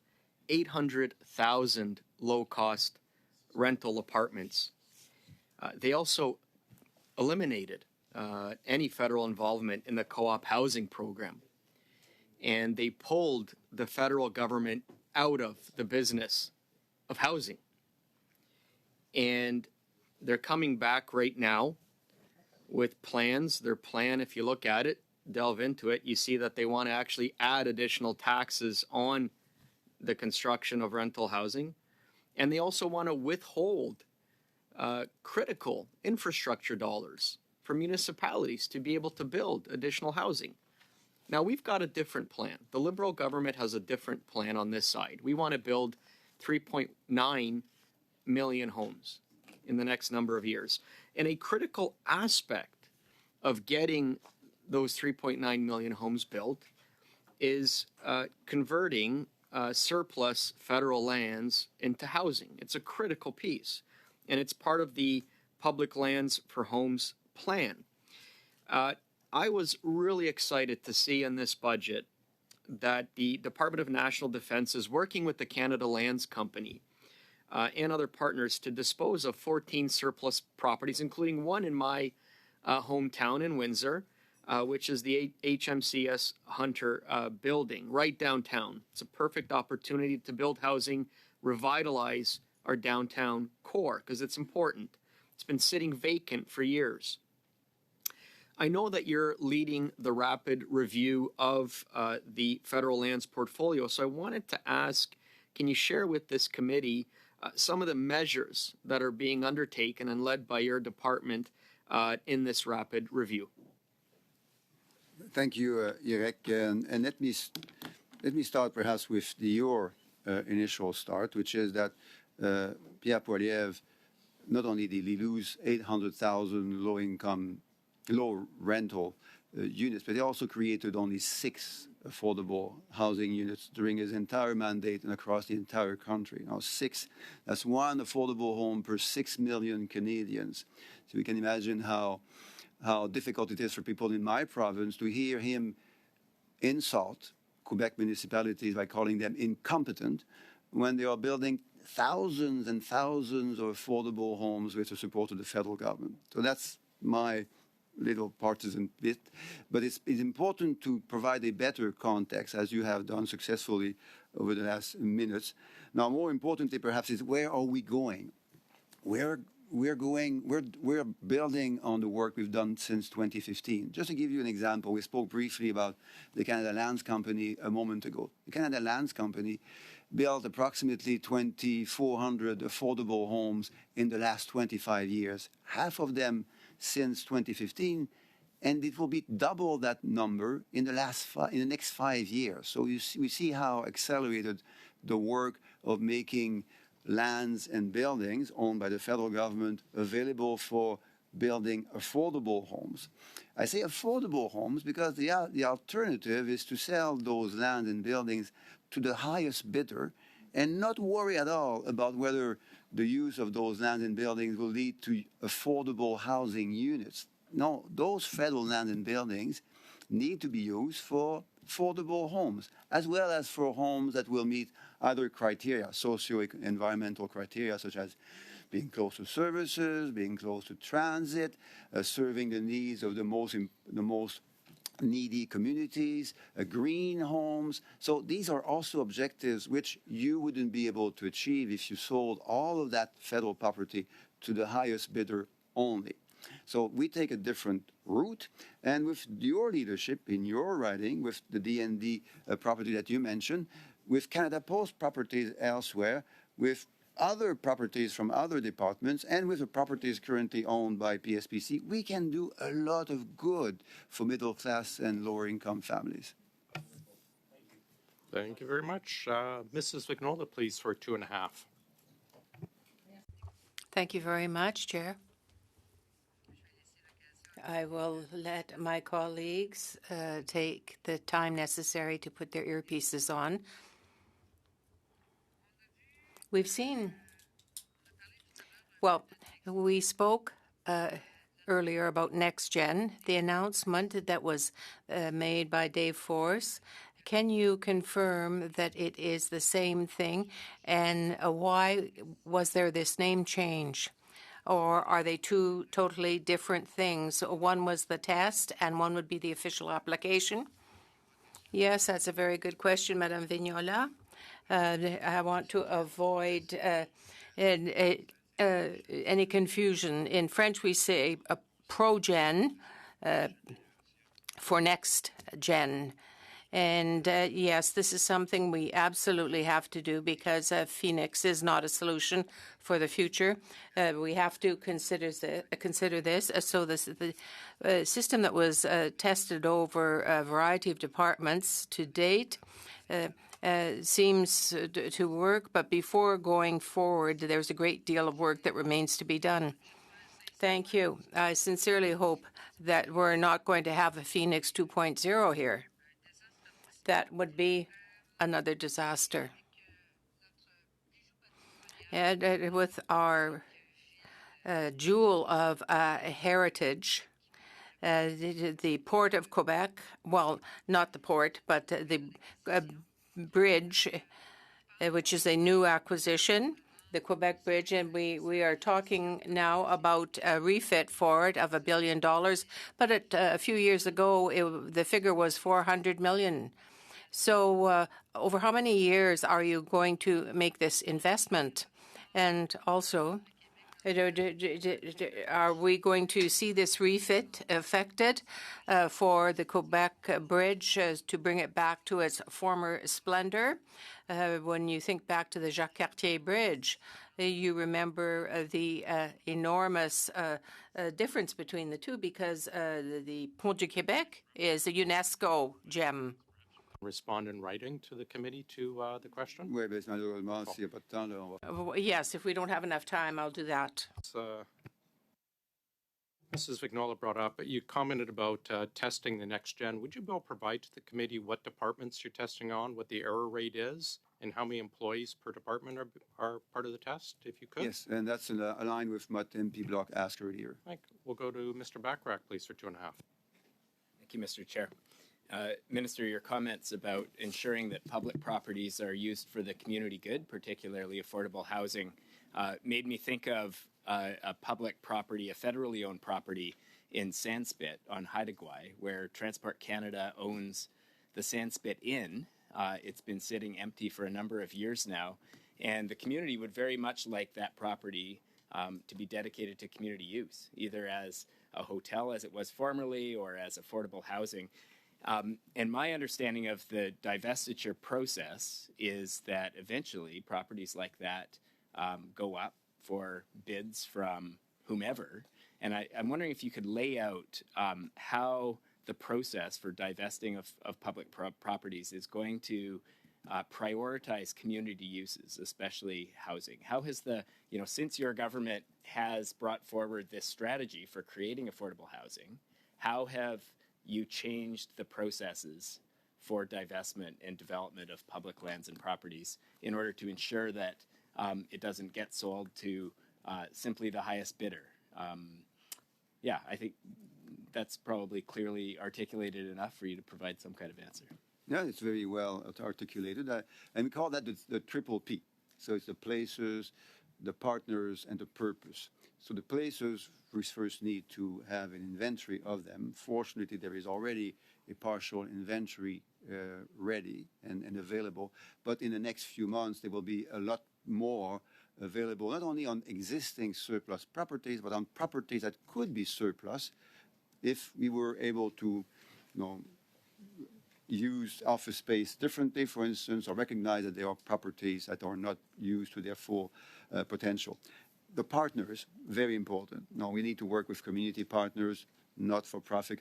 Speaker 10: 800,000 low-cost rental apartments. They also eliminated any federal involvement in the co-op housing program. And they pulled the federal government out of the business of housing. And they're coming back right now with plans. Their plan, if you look at it, delve into it, you see that they want to actually add additional taxes on the construction of rental housing. And they also want to withhold critical infrastructure dollars for municipalities to be able to build additional housing. Now, we've got a different plan. The Liberal government has a different plan on this side. We want to build 3.9 million homes in the next number of years. And a critical aspect of getting those 3.9 million homes built is converting surplus federal lands into housing. It's a critical piece, and it's part of the Public Lands for Homes plan. I was really excited to see in this budget that the Department of National Defense is working with the Canada Lands Company and other partners to dispose of 14 surplus properties, including one in my hometown in Windsor, which is the HMCS Hunter building right downtown. It's a perfect opportunity to build housing, revitalize our downtown core, because it's important. It's been sitting vacant for years. I know that you're leading the rapid review of the federal lands portfolio, so I wanted to ask, can you share with this committee some of the measures that are being undertaken and led by your department in this rapid review?
Speaker 1: Thank you, Irek. And let me start perhaps with your initial start, which is that Pierre Poilievre, not only did he lose 800,000 low rental units, but he also created only 6 affordable housing units during his entire mandate and across the entire country. Now 6, that's 1 affordable home per 6 million Canadians. So we can imagine how difficult it is for people in my province to hear him insult Quebec municipalities by calling them incompetent when they are building thousands and thousands of affordable homes with the support of the federal government. So that's my little partisan bit, but it's important to provide a better context, as you have done successfully over the last minutes. Now, more importantly, perhaps, is where are we going? We're building on the work we've done since 2015. Just to give you an example, we spoke briefly about the Canada Lands Company a moment ago. The Canada Lands Company built approximately 2,400 affordable homes in the last 25 years, half of them since 2015, and it will be double that number in the next 5 years. So we see how accelerated the work of making lands and buildings owned by the federal government available for building affordable homes. I say affordable homes because the alternative is to sell those land and buildings to the highest bidder and not worry at all about whether the use of those land and buildings will lead to affordable housing units. No, those federal land and buildings need to be used for affordable homes, as well as for homes that will meet other criteria, socio-environmental criteria, such as being close to services, being close to transit, serving the needs of the most needy communities, green homes. So these are also objectives which you wouldn't be able to achieve if you sold all of that federal property to the highest bidder only. So we take a different route, and with your leadership in your writing, with the D&D property that you mentioned, with Canada Post properties elsewhere, with other properties from other departments, and with the properties currently owned by PSPC, we can do a lot of good for middle class and lower income families.
Speaker 3: Thank you very much. Mrs. Vignola, please, for 2.5.
Speaker 2: Thank you very much, Chair. I will let my colleagues take the time necessary to put their earpieces on. We've seen, well, we spoke earlier about Next Gen, the announcement that was made by Dave Force. Can you confirm that it is the same thing, and why was there this name change? Or are they two totally different things? One was the test, and one would be the official application? Yes, that's a very good question, Madame Vignola. I want to avoid any confusion. In French, we say pro-gen for next gen. And yes, this is something we absolutely have to do because Phoenix is not a solution for the future. We have to consider this. So the system that was tested over a variety of departments to date seems to work, but before going forward, there's a great deal of work that remains to be done. Thank you. I sincerely hope that we're not going to have a Phoenix 2.0 here. That would be another disaster. And with our jewel of heritage, the Port of Quebec, well, not the port, but the bridge, which is a new acquisition, the Quebec Bridge, and we are talking now about a refit for it of $1 billion. But a few years ago, the figure was $400 million. So over how many years are you going to make this investment? And also, are we going to see this refit affected for the Quebec Bridge to bring it back to its former splendor? When you think back to the Jacques Cartier Bridge, you remember the enormous difference between the two because the Pont du Québec is a UNESCO gem.
Speaker 3: Respond in writing to the committee to the question?
Speaker 1: Oui, mais malheureusement, s'il n'y a pas de temps, là, on va...
Speaker 2: Yes, if we don't have enough time, I'll do that.
Speaker 3: Mrs. Vignola brought up, you commented about testing the next gen. Would you be able to provide to the committee what departments you're testing on, what the error rate is, and how many employees per department are part of the test, if you could?
Speaker 1: Yes, and that's aligned with what MP Block asked earlier.
Speaker 3: We'll go to Mr. Bachrach, please, for 2.5.
Speaker 7: Thank you, Mr. Chair. Minister, your comments about ensuring that public properties are used for the community good, particularly affordable housing, made me think of a public property, a federally owned property in Sandspit on Haida Gwaii, where Transport Canada owns the Sandspit Inn. It's been sitting empty for a number of years now, and the community would very much like that property to be dedicated to community use, either as a hotel as it was formerly or as affordable housing. And my understanding of the divestiture process is that eventually properties like that go up for bids from whomever. And I'm wondering if you could lay out how the process for divesting of public properties is going to prioritize community uses, especially housing. How has since your government has brought forward this strategy for creating affordable housing, how have you changed the processes for divestment and development of public lands and properties in order to ensure that it doesn't get sold to simply the highest bidder? I think that's probably clearly articulated enough for you to provide some kind of answer.
Speaker 1: Yeah, it's very well articulated. And we call that the triple P. So it's the places, the partners, and the purpose. So the places, we first need to have an inventory of them. Fortunately, there is already a partial inventory ready and available. But in the next few months, there will be a lot more available not only on existing surplus properties, but on properties that could be surplus if we were able to, use office space differently, for instance, or recognize that there are properties that are not used to their full potential. The partners, very important. Now, we need to work with community partners, not-for-profit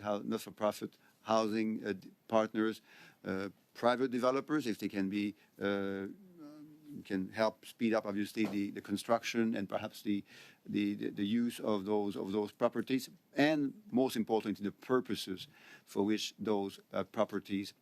Speaker 1: housing partners, private developers, if they can be, can help speed up, obviously, the construction and perhaps the use of those properties, and most importantly, the purposes for which those properties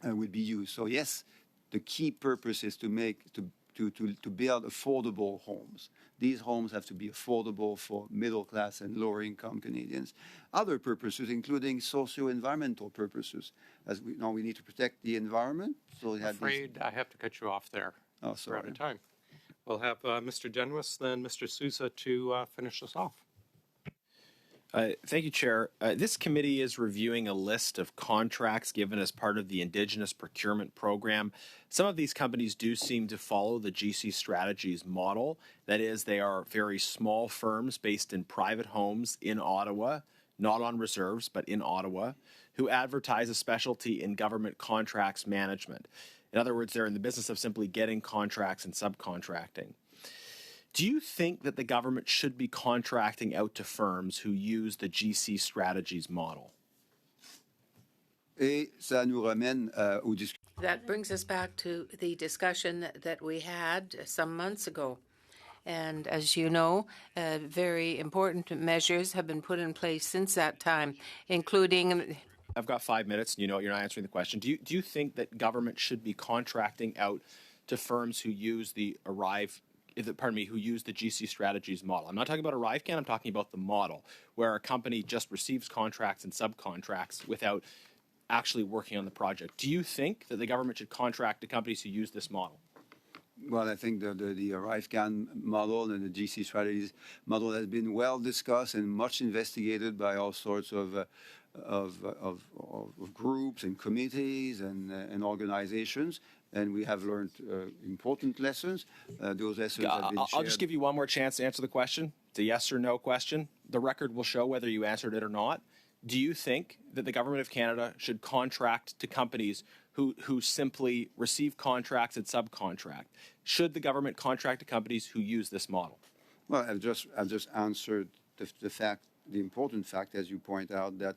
Speaker 1: would be used. So yes, the key purpose is to build affordable homes. These homes have to be affordable for middle class and lower income Canadians. Other purposes, including socio-environmental purposes, as we need to protect the environment. So
Speaker 3: I'm afraid I have to cut you off there.
Speaker 1: Oh,
Speaker 3: We're
Speaker 1: sorry.
Speaker 3: out of time. We'll have Mr. Dennis, then Mr. Sousa to finish us off.
Speaker 6: Thank you, Chair. This committee is reviewing a list of contracts given as part of the Indigenous Procurement Program. Some of these companies do seem to follow the GC Strategies model. That is, they are very small firms based in private homes in Ottawa, not on reserves, but in Ottawa, who advertise a specialty in government contracts management. In other words, they're in the business of simply getting contracts and subcontracting. Do you think that the government should be contracting out to firms who use the GC Strategies model?
Speaker 1: Et ça nous ramène aux discussions.
Speaker 2: That brings us back to the discussion that we had some months ago. And as you know, very important measures have been put in place since that time, including...
Speaker 6: I've got 5 minutes, and you're not answering the question. Do you think that government should be contracting out to firms who use who use the GC Strategies model? I'm not talking about ArriveCan, I'm talking about the model, where a company just receives contracts and subcontracts without actually working on the project. Do you think that the government should contract to companies who use this model?
Speaker 1: Well, I think the ArriveCan model and the GC Strategies model has been well discussed and much investigated by all sorts of groups and committees and organizations, and we have learned important lessons. Those lessons have been shared.
Speaker 6: I'll just give you one more chance to answer the question. It's a yes or no question. The record will show whether you answered it or not. Do you think that the Government of Canada should contract to companies who simply receive contracts and subcontract? Should the government contract to companies who use this model?
Speaker 1: Well, I've just answered the important fact, as you point out, that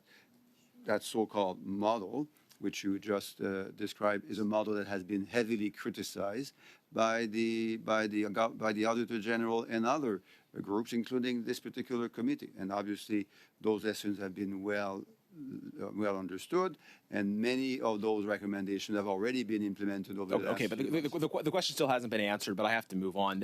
Speaker 1: so-called model, which you just described, is a model that has been heavily criticized by the Auditor General and other groups, including this particular committee. And obviously, those lessons have been well understood, and many of those recommendations have already been implemented over the last
Speaker 6: Okay, but the question still hasn't been answered, but I have to move on.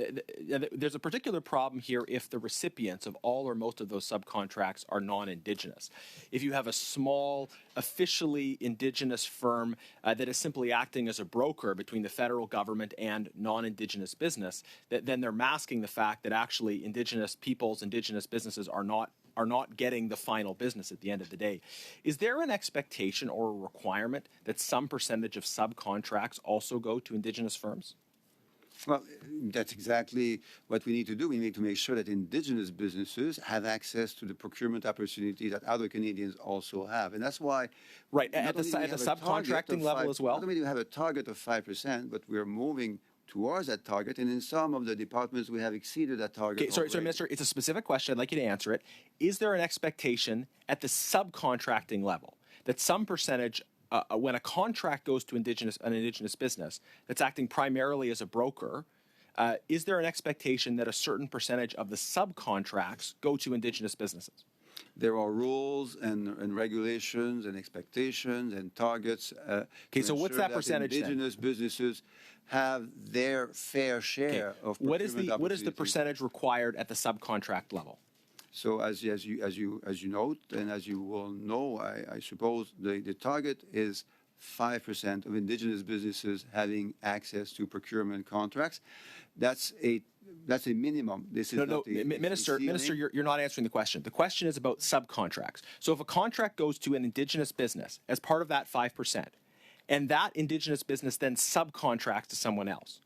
Speaker 6: There's a particular problem here if the recipients of all or most of those subcontracts are non-Indigenous. If you have a small, officially Indigenous firm that is simply acting as a broker between the federal government and non-Indigenous business, then they're masking the fact that actually Indigenous peoples, Indigenous businesses are not getting the final business at the end of the day. Is there an expectation or a requirement that some percentage of subcontracts also go to Indigenous firms?
Speaker 1: Well, that's exactly what we need to do. We need to make sure that Indigenous businesses have access to the procurement opportunity that other Canadians also have. And that's why...
Speaker 6: Right, at the subcontracting level as well?
Speaker 1: Not only do we have a target of 5%, but we're moving towards that target, and in some of the departments we have exceeded that target.
Speaker 6: Okay, sorry, Minister, it's a specific question. I'd like you to answer it. Is there an expectation at the subcontracting level that some percentage, when a contract goes to an Indigenous business that's acting primarily as a broker, is there an expectation that a certain percentage of the subcontracts go to Indigenous businesses?
Speaker 1: There are rules and regulations and expectations and targets.
Speaker 6: Okay, so what's that percentage then?
Speaker 1: Indigenous businesses have their fair share of procurement
Speaker 6: what is the percentage required at the subcontract level?
Speaker 1: So as you note, and as you will know, I suppose the target is 5% of Indigenous businesses having access to procurement contracts. That's a minimum. This is
Speaker 6: Minister, you're not answering the question. The question is about subcontracts. So if a contract goes to an Indigenous business as part of that 5%, and that Indigenous business then subcontracts to someone else,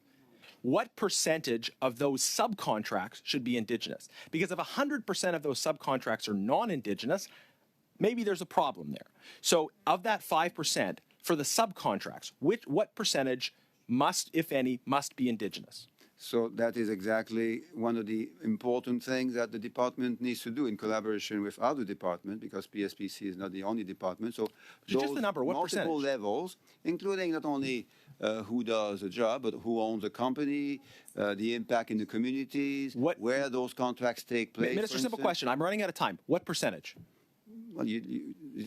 Speaker 6: what percentage of those subcontracts should be Indigenous? Because if 100% of those subcontracts are non-Indigenous, maybe there's a problem there. So of that 5%, for the subcontracts, what percentage must, if any, must be Indigenous?
Speaker 1: So that is exactly one of the important things that the department needs to do in collaboration with other departments, because PSPC is not the only department. So
Speaker 6: Just the number, what
Speaker 1: multiple
Speaker 6: percentage?
Speaker 1: levels, including not only who does the job, but who owns the company, the impact in the communities, where those contracts take place.
Speaker 6: Minister, simple question. I'm running out of time. What percentage?
Speaker 1: Well,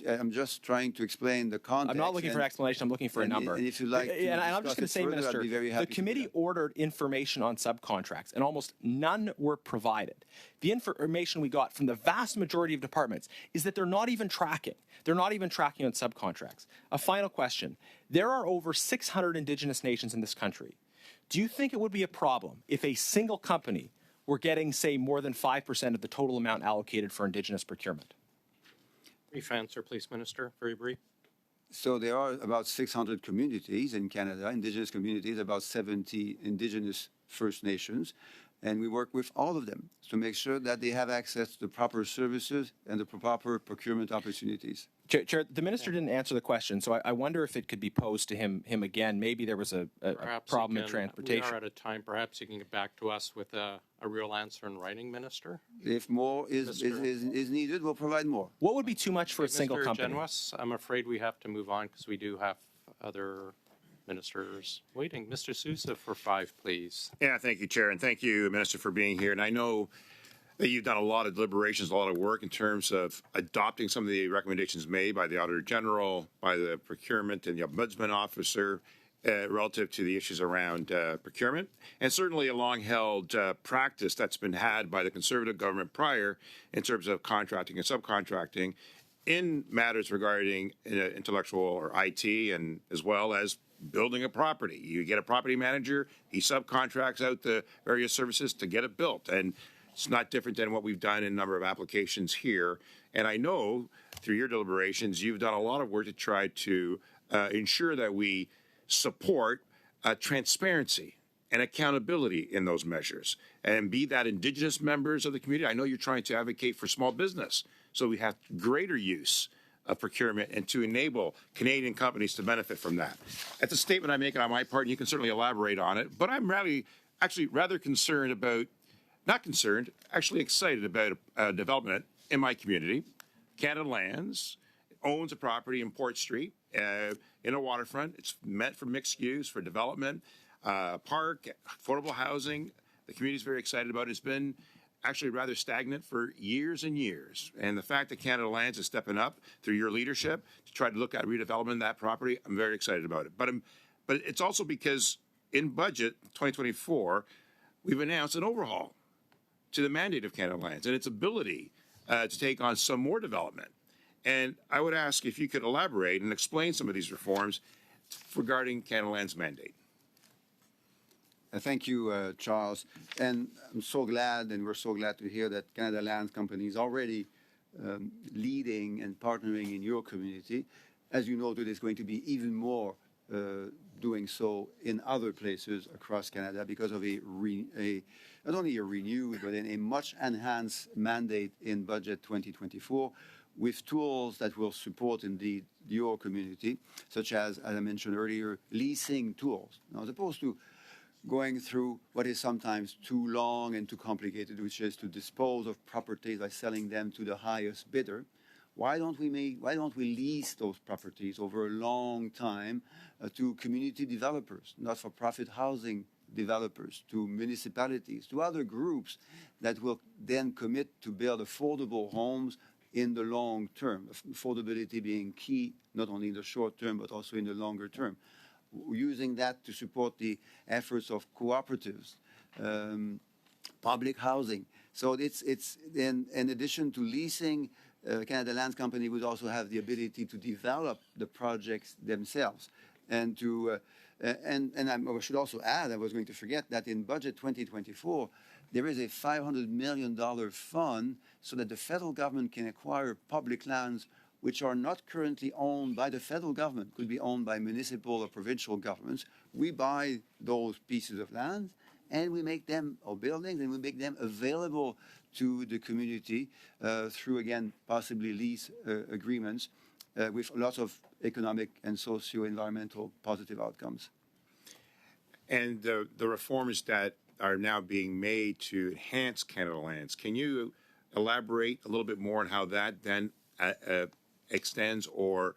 Speaker 1: I'm just trying to explain the context.
Speaker 6: I'm not looking for an explanation. I'm looking for a number.
Speaker 1: And if you like,
Speaker 6: and I'm just going to say,
Speaker 1: further,
Speaker 6: Minister,
Speaker 1: I'd be very
Speaker 6: the
Speaker 1: happy to do
Speaker 6: committee
Speaker 1: that.
Speaker 6: ordered information on subcontracts, and almost none were provided. The information we got from the vast majority of departments is that they're not even tracking. They're not even tracking on subcontracts. A final question. There are over 600 Indigenous nations in this country. Do you think it would be a problem if a single company were getting, say, more than 5% of the total amount allocated for Indigenous procurement?
Speaker 3: Brief answer, please, Minister. Very brief.
Speaker 1: So there are about 600 communities in Canada, Indigenous communities, about 70 Indigenous First Nations, and we work with all of them to make sure that they have access to the proper services and the proper procurement opportunities.
Speaker 6: Chair, the minister didn't answer the question, so I wonder if it could be posed to him again. Maybe there was a problem in transportation.
Speaker 3: We are out of time. Perhaps you can get back to us with a real answer in writing, Minister.
Speaker 1: If more is needed, we'll provide more.
Speaker 6: What would be too much for a single company?
Speaker 3: Mr. Genuis, I'm afraid we have to move on because we do have other ministers waiting. Mr. Sousa for 5, please.
Speaker 11: Yeah, thank you, Chair, and thank you, Minister, for being here. And I know that you've done a lot of deliberations, a lot of work in terms of adopting some of the recommendations made by the Auditor General, by the Procurement and the Ombudsman Officer relative to the issues around procurement, and certainly a long-held practice that's been had by the Conservative government prior in terms of contracting and subcontracting in matters regarding intellectual or IT, and as well as building a property. You get a property manager, he subcontracts out the various services to get it built. And it's not different than what we've done in a number of applications here. And I know through your deliberations, you've done a lot of work to try to ensure that we support transparency and accountability in those measures. And be that Indigenous members of the community, I know you're trying to advocate for small business, so we have greater use of procurement and to enable Canadian companies to benefit from that. That's a statement I'm making on my part, and you can certainly elaborate on it, but I'm actually rather concerned about, not concerned, actually excited about development in my community. Canada Lands owns a property in Port Street in a waterfront. It's meant for mixed use, for development, park, affordable housing. The community is very excited about it. It's been actually rather stagnant for years and years. And the fact that Canada Lands is stepping up through your leadership to try to look at redevelopment of that property, I'm very excited about it. But it's also because in budget 2024, we've announced an overhaul to the mandate of Canada Lands and its ability to take on some more development. And I would ask if you could elaborate and explain some of these reforms regarding Canada Lands' mandate.
Speaker 1: Thank you, Charles. And I'm so glad, and we're so glad to hear that Canada Lands Company is already leading and partnering in your community. As you noted, it's going to be even more doing so in other places across Canada because of not only a renewed, but a much enhanced mandate in budget 2024 with tools that will support indeed your community, such as I mentioned earlier, leasing tools. Now, as opposed to going through what is sometimes too long and too complicated, which is to dispose of properties by selling them to the highest bidder. Why don't we lease those properties over a long time to community developers, not-for-profit housing developers, to municipalities, to other groups that will then commit to build affordable homes in the long term, affordability being key not only in the short term but also in the longer term. Using that to support the efforts of cooperatives, public housing. So it's in addition to leasing, Canada Lands Company would also have the ability to develop the projects themselves, and to I should also add, I was going to forget that in budget 2024 there is a $500 million fund so that the federal government can acquire public lands which are not currently owned by the federal government, could be owned by municipal or provincial governments. We buy those pieces of land and we make them, or buildings, and we make them available to the community through, again, possibly lease agreements with lots of economic and socio-environmental positive outcomes.
Speaker 11: And the reforms that are now being made to enhance Canada Lands, can you elaborate a little bit more on how that then extends or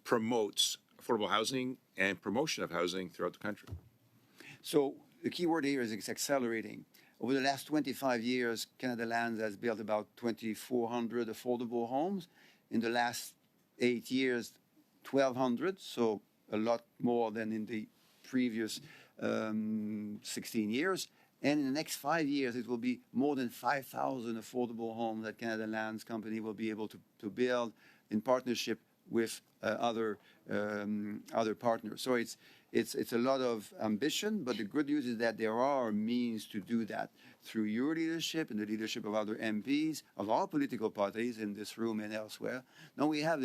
Speaker 11: promotes affordable housing and promotion of housing throughout the country?
Speaker 1: So the key word here is it's accelerating. Over the last 25 years, Canada Lands has built about 2,400 affordable homes. In the last 8 years, 1,200, so a lot more than in the previous 16 years. And in the next 5 years, it will be more than 5,000 affordable homes that Canada Lands Company will be able to build in partnership with other partners. So it's a lot of ambition, but the good news is that there are means to do that through your leadership and the leadership of other MPs of all political parties in this room and elsewhere. Now we have,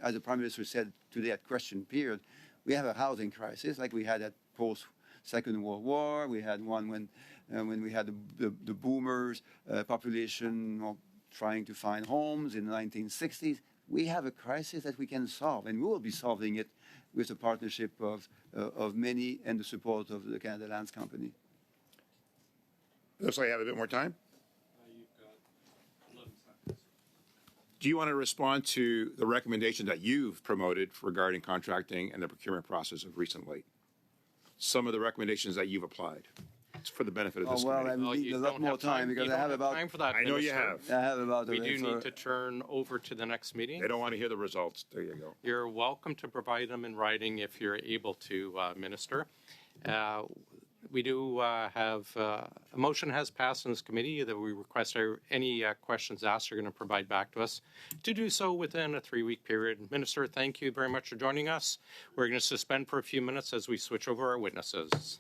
Speaker 1: as the Prime Minister said today at question period, we have a housing crisis like we had at post-Second World War. We had one when we had the boomers population trying to find homes in the 1960s. We have a crisis that we can solve, and we will be solving it with the partnership of many and the support of the Canada Lands Company.
Speaker 11: Looks like I have a bit more time. Do you want to respond to the recommendation that you've promoted regarding contracting and the procurement process of recently? Some of the recommendations that you've applied. It's for the benefit of this committee.
Speaker 1: I need a lot more time because I have about.
Speaker 3: Time for that,
Speaker 11: I know you
Speaker 3: Minister.
Speaker 11: have.
Speaker 1: I have about.
Speaker 3: We do need to turn over to the next meeting.
Speaker 11: They don't want to hear the results. There you go.
Speaker 3: You're welcome to provide them in writing if you're able to, Minister. We do have a motion has passed in this committee that we request any questions asked are going to provide back to us to do so within a 3-week period. Minister, thank you very much for joining us. We're going to suspend for a few minutes as we switch over our witnesses.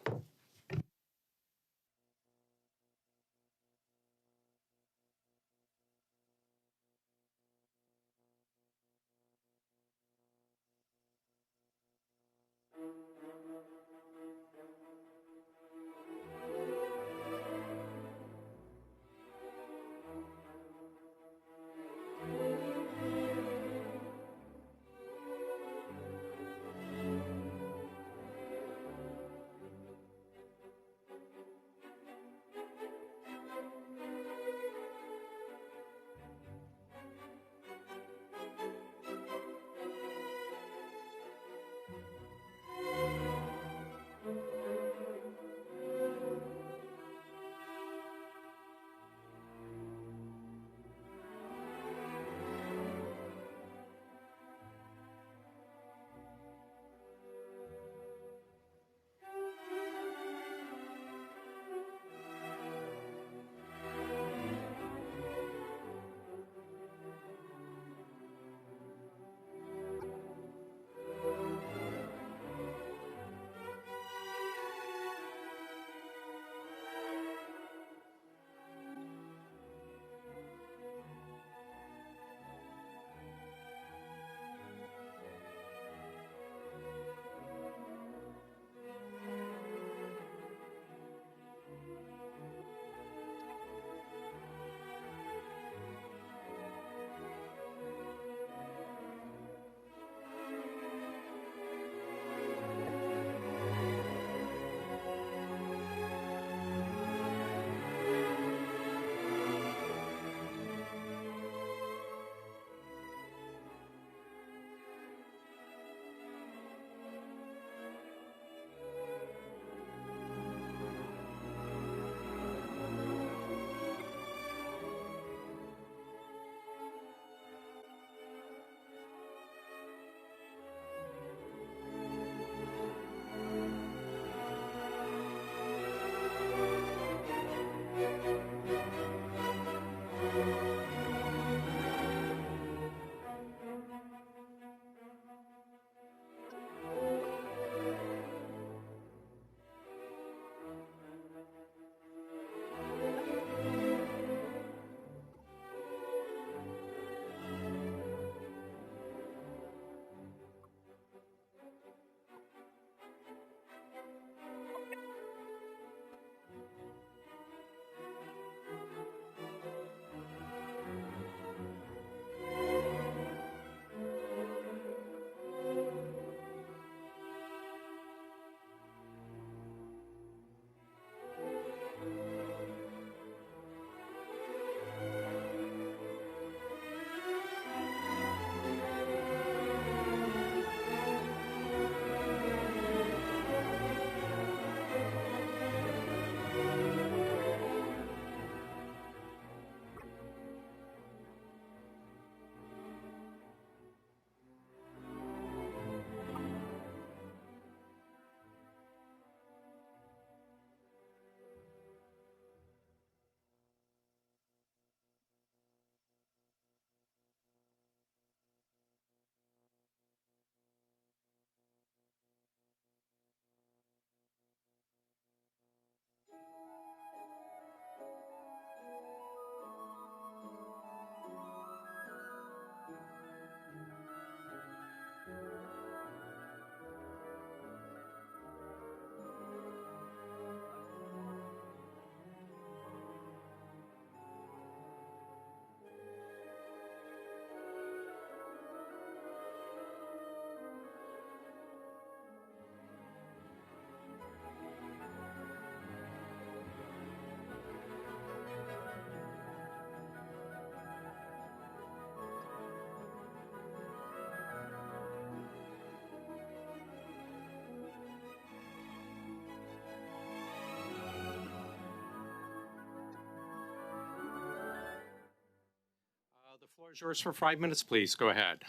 Speaker 3: floor is yours for 5 minutes, please. Go ahead.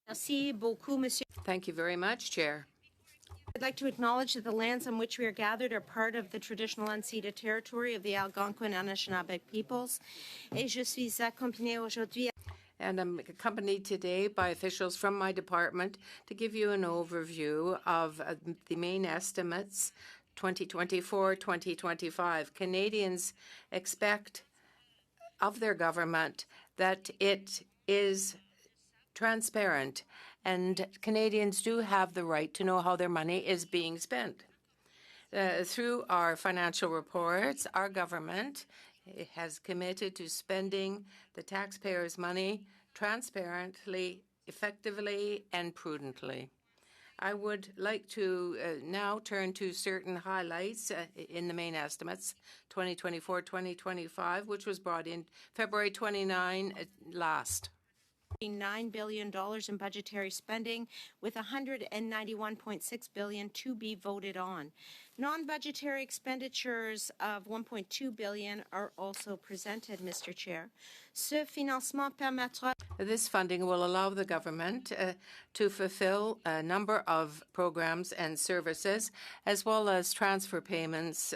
Speaker 12: Merci beaucoup, Monsieur.
Speaker 2: Thank you very much, Chair.
Speaker 12: I'd like to acknowledge that the lands on which we are gathered are part of the traditional unceded territory of the Algonquin and Anishinaabe peoples. Et je suis accompagnée aujourd'hui.
Speaker 2: And I'm accompanied today by officials from my department to give you an overview of the main estimates 2024-2025. Canadians expect of their government that it is transparent, and Canadians do have the right to know how their money is being spent. Through our financial reports, our government has committed to spending the taxpayers' money transparently, effectively, and prudently. I would like to now turn to certain highlights in the main estimates 2024-2025, which was brought in February 29 last.
Speaker 12: $9 billion in budgetary spending, with $191.6 billion to be voted on. Non-budgetary expenditures of $1.2 billion are also presented, Mr. Chair. Ce financement permettra.
Speaker 2: This funding will allow the government to fulfill a number of programs and services, as well as transfer payments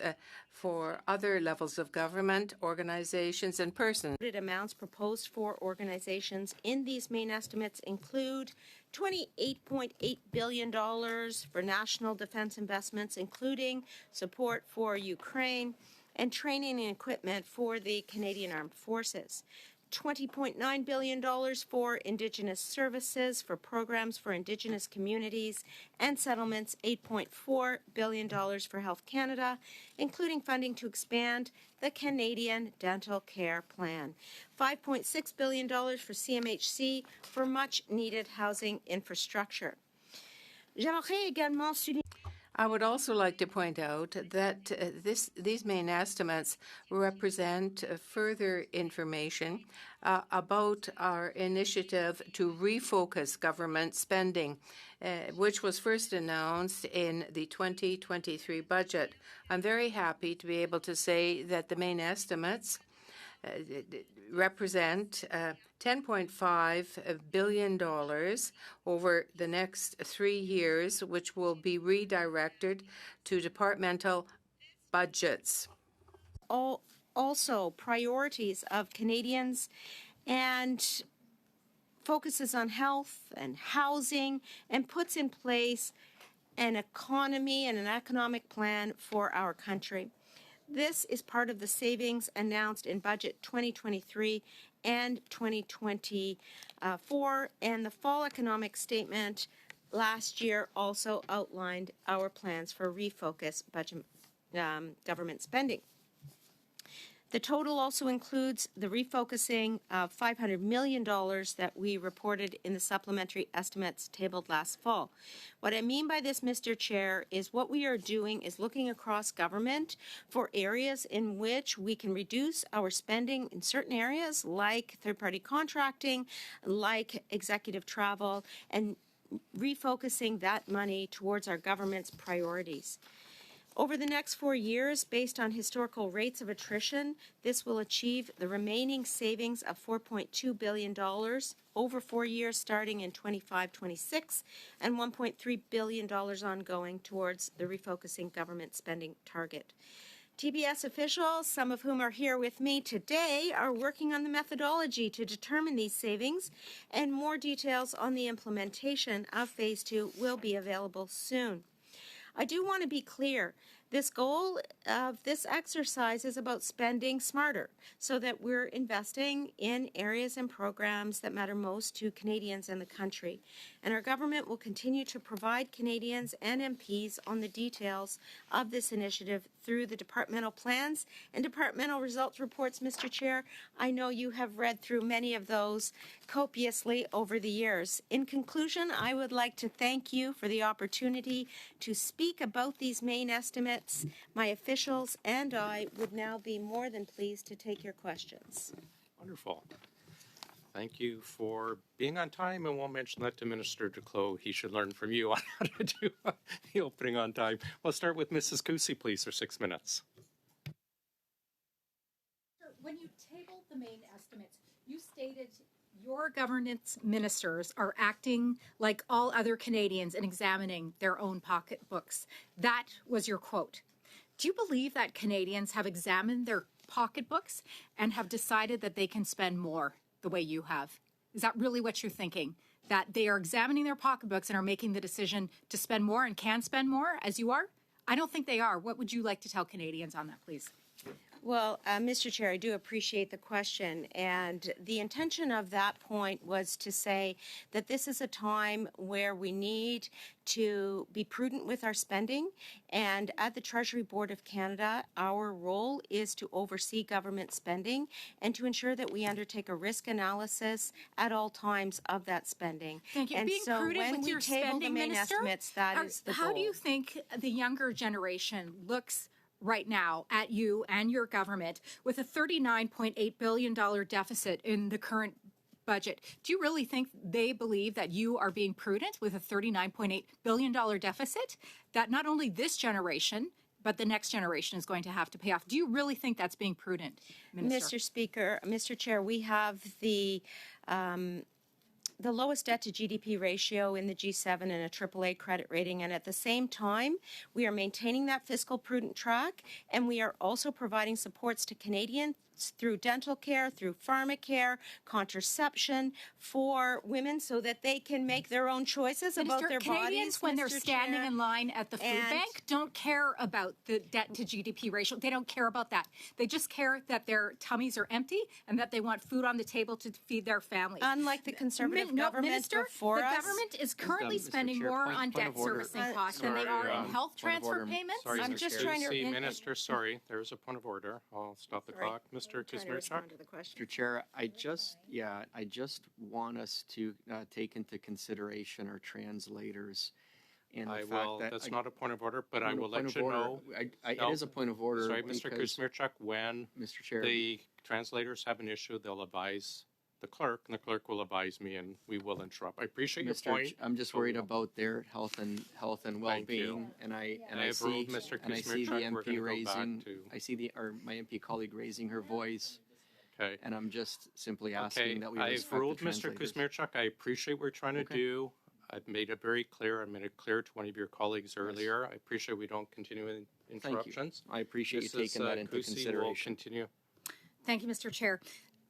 Speaker 2: for other levels of government, organizations, and persons.
Speaker 12: Amounts proposed for organizations in these main estimates include $28.8 billion for national defense investments, including support for Ukraine and training and equipment for the Canadian Armed Forces. $20.9 billion for Indigenous services, for programs for Indigenous communities and settlements, $8.4 billion for Health Canada, including funding to expand the Canadian Dental Care Plan, $5.6 billion for CMHC for much-needed housing infrastructure. J'aimerais également souligner.
Speaker 2: I would also like to point out that these main estimates represent further information about our initiative to refocus government spending, which was first announced in the 2023 budget. I'm very happy to be able to say that the main estimates represent $10.5 billion over the next 3 years, which will be redirected to departmental budgets.
Speaker 12: Also, priorities of Canadians and focuses on health and housing and puts in place an economy and an economic plan for our country. This is part of the savings announced in Budget 2023 and 2024, and the fall economic statement last year also outlined our plans for refocus budget government spending. The total also includes the refocusing of $500 million that we reported in the supplementary estimates tabled last fall. What I mean by this, Mr. Chair, is what we are doing is looking across government for areas in which we can reduce our spending in certain areas, like third-party contracting, like executive travel, and refocusing that money towards our government's priorities. Over the next 4 years, based on historical rates of attrition, this will achieve the remaining savings of $4.2 billion over 4 years starting in 25-26 and $1.3 billion ongoing towards the refocusing government spending target. TBS officials, some of whom are here with me today, are working on the methodology to determine these savings, and more details on the implementation of Phase 2 will be available soon. I do want to be clear. This goal of this exercise is about spending smarter so that we're investing in areas and programs that matter most to Canadians and the country. And our government will continue to provide Canadians and MPs on the details of this initiative through the departmental plans and departmental results reports, Mr. Chair. I know you have read through many of those copiously over the years. In conclusion, I would like to thank you for the opportunity to speak about these main estimates. My officials and I would now be more than pleased to take your questions.
Speaker 3: Wonderful. Thank you for being on time, and we'll mention that to Minister Duclos. He should learn from you on how to do the opening on time. We'll start with Mrs. Kusi, please, for 6 minutes.
Speaker 13: When you tabled the main estimates, you stated your governance ministers are acting like all other Canadians and examining their own pocketbooks. That was your quote. Do you believe that Canadians have examined their pocketbooks and have decided that they can spend more the way you have? Is that really what you're thinking? That they are examining their pocketbooks and are making the decision to spend more and can spend more as you are? I don't think they are. What would you like to tell Canadians on that, please?
Speaker 12: Well, Mr. Chair, I do appreciate the question, and the intention of that point was to say that this is a time where we need to be prudent with our spending, and at the Treasury Board of Canada, our role is to oversee government spending and to ensure that we undertake a risk analysis at all times of that spending.
Speaker 13: Thank you.
Speaker 12: And
Speaker 13: Being
Speaker 12: so
Speaker 13: prudent
Speaker 12: when
Speaker 13: with
Speaker 12: we
Speaker 13: your
Speaker 12: table
Speaker 13: spending,
Speaker 12: the main
Speaker 13: Minister,
Speaker 12: estimates, that is the goal.
Speaker 13: how do you think the younger generation looks right now at you and your government with a $39.8 billion deficit in the current budget? Do you really think they believe that you are being prudent with a $39.8 billion deficit that not only this generation, but the next generation is going to have to pay off? Do you really think that's being prudent, Minister?
Speaker 12: Mr. Speaker, Mr. Chair, we have the lowest debt to GDP ratio in the G7 and a AAA credit rating. And at the same time, we are maintaining that fiscal prudent track, and we are also providing supports to Canadians through dental care, through pharmacare, contraception for women so that they can make their own choices about their
Speaker 13: Canadians,
Speaker 12: bodies.
Speaker 13: when they're
Speaker 12: Mr.
Speaker 13: standing
Speaker 12: Chair.
Speaker 13: in line at the food bank, don't care about the debt to GDP ratio. They don't care about that. They just care that their tummies are empty and that they want food on the table to feed their families.
Speaker 12: Unlike the Conservative government
Speaker 13: Minister,
Speaker 12: before
Speaker 13: the
Speaker 12: us.
Speaker 13: government is currently
Speaker 10: Mr.
Speaker 13: spending
Speaker 10: Chair,
Speaker 13: more
Speaker 10: point
Speaker 13: on debt
Speaker 10: of order.
Speaker 13: servicing costs than they
Speaker 3: Sorry,
Speaker 13: are in health
Speaker 10: point of
Speaker 13: transfer
Speaker 10: order.
Speaker 13: payments.
Speaker 3: Sorry,
Speaker 12: I'm
Speaker 3: Mr.
Speaker 12: just trying to-
Speaker 3: Minister, sorry, there's a point of order. I'll stop the
Speaker 12: Sorry.
Speaker 3: clock. Mr.
Speaker 12: Trying to
Speaker 3: Kuzmirchuk?
Speaker 12: respond to the question.
Speaker 10: Mr. Chair, I just want us to take into consideration our translators and the
Speaker 3: I
Speaker 10: fact
Speaker 3: will,
Speaker 10: that
Speaker 3: that's not a point of order, but I will
Speaker 10: point
Speaker 3: let
Speaker 10: of
Speaker 3: you
Speaker 10: order.
Speaker 3: know.
Speaker 10: It is a point of order.
Speaker 3: Sorry, Mr.
Speaker 10: because,
Speaker 3: Kuzmirchuk, when
Speaker 10: Mr. Chair,
Speaker 3: the translators have an issue, they'll advise the clerk, and the clerk will advise me, and we will interrupt. I appreciate your point.
Speaker 10: I'm just worried about their health and
Speaker 3: you.
Speaker 10: well-being, and I
Speaker 3: have
Speaker 10: see
Speaker 3: ruled, Mr.
Speaker 10: and I see the
Speaker 3: Kuzmirchuk, we're
Speaker 10: MP
Speaker 3: gonna go back
Speaker 10: raising.
Speaker 3: to-
Speaker 10: I see my MP colleague raising her voice,
Speaker 3: Okay.
Speaker 10: and I'm just simply asking
Speaker 3: Okay,
Speaker 10: that we
Speaker 3: I've
Speaker 10: respect
Speaker 3: ruled,
Speaker 10: the
Speaker 3: Mr.
Speaker 10: translators.
Speaker 3: Kuzmirchuk. I appreciate what we're trying to
Speaker 10: Okay.
Speaker 3: do. I've made it very clear. I made it clear to one of your colleagues earlier. I appreciate we don't continue in interruptions.
Speaker 10: I appreciate you
Speaker 3: Mrs.
Speaker 10: taking that into
Speaker 3: Kusi will
Speaker 10: consideration.
Speaker 3: continue.
Speaker 13: Thank you, Mr. Chair.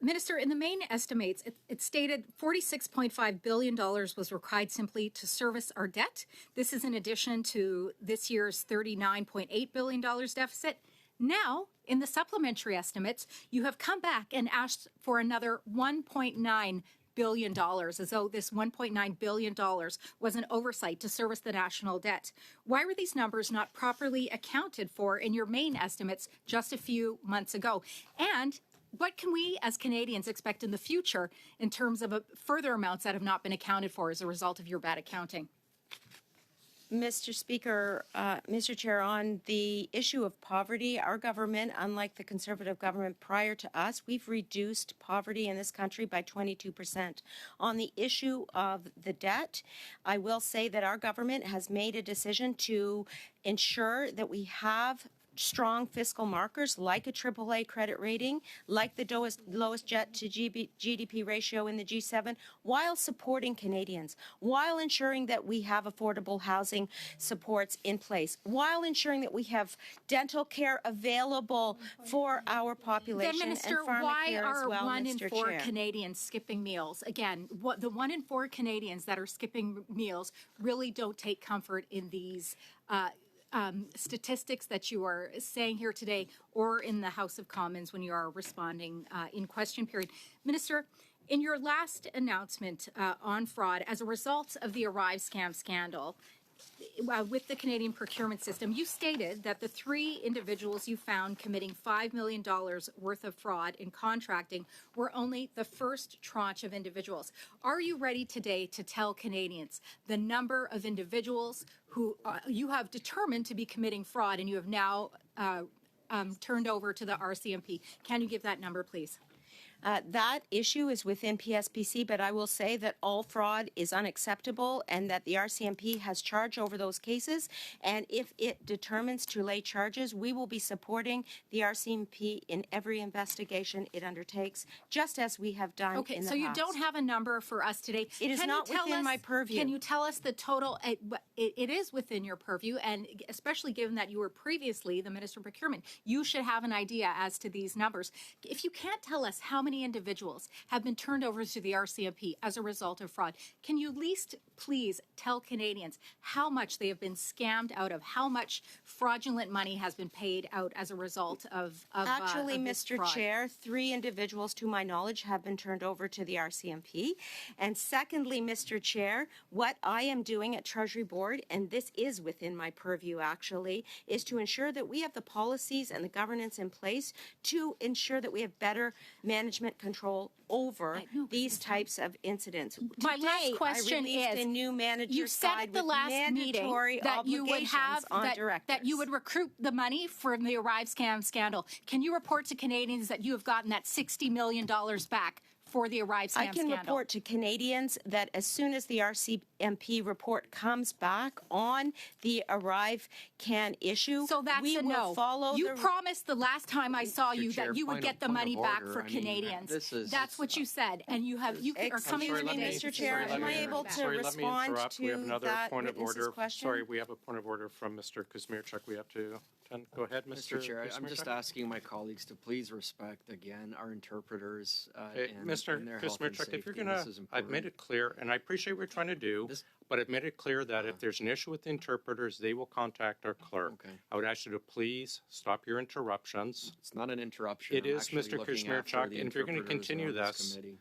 Speaker 13: Minister, in the main estimates, it stated $46.5 billion was required simply to service our debt. This is in addition to this year's $39.8 billion deficit. Now, in the supplementary estimates, you have come back and asked for another $1.9 billion, as though this $1.9 billion was an oversight to service the national debt. Why were these numbers not properly accounted for in your main estimates just a few months ago? And what can we as Canadians expect in the future in terms of further amounts that have not been accounted for as a result of your bad accounting?
Speaker 12: Mr. Speaker, Mr. Chair, on the issue of poverty, our government, unlike the Conservative government prior to us, we've reduced poverty in this country by 22%. On the issue of the debt, I will say that our government has made a decision to ensure that we have strong fiscal markers like a AAA credit rating, like the lowest debt to GDP ratio in the G7, while supporting Canadians, while ensuring that we have affordable housing supports in place, while ensuring that we have dental care available for our population.
Speaker 13: Then, Minister,
Speaker 12: and
Speaker 13: why
Speaker 12: pharmacare as
Speaker 13: are
Speaker 12: well,
Speaker 13: 1 in
Speaker 12: Mr.
Speaker 13: 4
Speaker 12: Chair.
Speaker 13: Canadians skipping meals? Again, the 1 in 4 Canadians that are skipping meals really don't take comfort in these statistics that you are saying here today or in the House of Commons when you are responding in question period. Minister, in your last announcement on fraud, as a result of the Arrive scam scandal, with the Canadian procurement system, you stated that the 3 individuals you found committing $5 million worth of fraud in contracting were only the first tranche of individuals. Are you ready today to tell Canadians the number of individuals who you have determined to be committing fraud and you have now turned over to the RCMP? Can you give that number, please?
Speaker 12: That issue is within PSPC, but I will say that all fraud is unacceptable and that the RCMP has charge over those cases. And if it determines to lay charges, we will be supporting the RCMP in every investigation it undertakes, just as we have done in the past.
Speaker 13: So you don't have a number for us today.
Speaker 12: It is not within my purview.
Speaker 13: Can you tell us the total? It is within your purview, and especially given that you were previously the Minister of Procurement, you should have an idea as to these numbers. If you can't tell us how many individuals have been turned over to the RCMP as a result of fraud, can you at least please tell Canadians how much they have been scammed out of, how much fraudulent money has been paid out as a result of
Speaker 12: Actually,
Speaker 13: of this
Speaker 12: Mr.
Speaker 13: fraud?
Speaker 12: Chair, 3 individuals, to my knowledge, have been turned over to the RCMP. And secondly, Mr. Chair, what I am doing at Treasury Board, and this is within my purview actually, is to ensure that we have the policies and the governance in place to ensure that we have better management control over these types of incidents.
Speaker 13: My last question
Speaker 12: I released
Speaker 13: is,
Speaker 12: a new manager
Speaker 13: you said at the last meeting that you would have that you would recruit the money from the Arrive scam scandal. Can you report to Canadians that you have gotten that $60 million back for the Arrive scam scandal?
Speaker 12: I can report to Canadians that as soon as the RCMP report comes back on the Arrive can issue,
Speaker 13: so that's
Speaker 12: we
Speaker 13: a
Speaker 12: will
Speaker 13: no.
Speaker 12: follow.
Speaker 13: You promised the last time I saw you
Speaker 10: Chair,
Speaker 13: that you would get the
Speaker 10: point of
Speaker 13: money back
Speaker 10: order.
Speaker 13: for
Speaker 10: I mean,
Speaker 13: Canadians.
Speaker 10: that's
Speaker 13: what you said, and you have you are coming
Speaker 12: Excuse
Speaker 13: to
Speaker 12: me, Mr. Chair, am I able to respond
Speaker 3: We have
Speaker 12: to
Speaker 3: another
Speaker 12: that
Speaker 3: point of
Speaker 12: witness's
Speaker 3: order.
Speaker 12: question?
Speaker 3: Sorry, we have a point of order from Mr. Kuzmierczak. We have to go ahead, Mr.
Speaker 10: Mr. Chair, I'm just
Speaker 3: Kuzmierczak.
Speaker 10: asking my colleagues to please respect again our interpreters and
Speaker 3: Mr.
Speaker 10: their health and
Speaker 3: Kuzmierczak, if you're
Speaker 10: safety.
Speaker 3: going
Speaker 10: This is
Speaker 3: to, I've made
Speaker 10: important.
Speaker 3: it clear, and I appreciate what you're trying to do, but I've made it clear that if there's an issue with the interpreters, they will contact our clerk.
Speaker 10: Okay.
Speaker 3: I would ask you to please stop your interruptions.
Speaker 10: It's not an interruption.
Speaker 3: It
Speaker 10: I'm
Speaker 3: is,
Speaker 10: actually
Speaker 3: Mr.
Speaker 10: looking after
Speaker 3: Kuzmierczak,
Speaker 10: the
Speaker 3: and if you're going to
Speaker 10: interpreters
Speaker 3: continue
Speaker 10: on
Speaker 3: this,
Speaker 10: committee.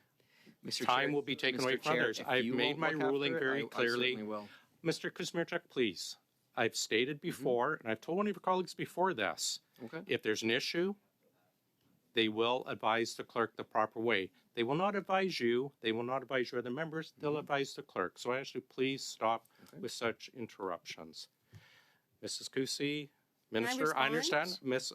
Speaker 10: Mr.
Speaker 3: time
Speaker 10: Chair-
Speaker 3: will be taken
Speaker 10: Mr.
Speaker 3: away from
Speaker 10: Chair,
Speaker 3: others.
Speaker 10: if
Speaker 3: I've
Speaker 10: you
Speaker 3: made
Speaker 10: won't
Speaker 3: my
Speaker 10: look
Speaker 3: ruling
Speaker 10: after it,
Speaker 3: very
Speaker 10: I
Speaker 3: clearly.
Speaker 10: certainly will.
Speaker 3: Mr. Kuzmierczak, please. I've stated before, and I've told one of your colleagues before this,
Speaker 10: Okay.
Speaker 3: if there's an issue, they will advise the clerk the proper way. They will not advise you. They will not advise your other members. They'll advise the clerk. So I ask you, please stop with such interruptions. Mrs. Kusi, Minister, I
Speaker 12: respond?
Speaker 3: understand. Miss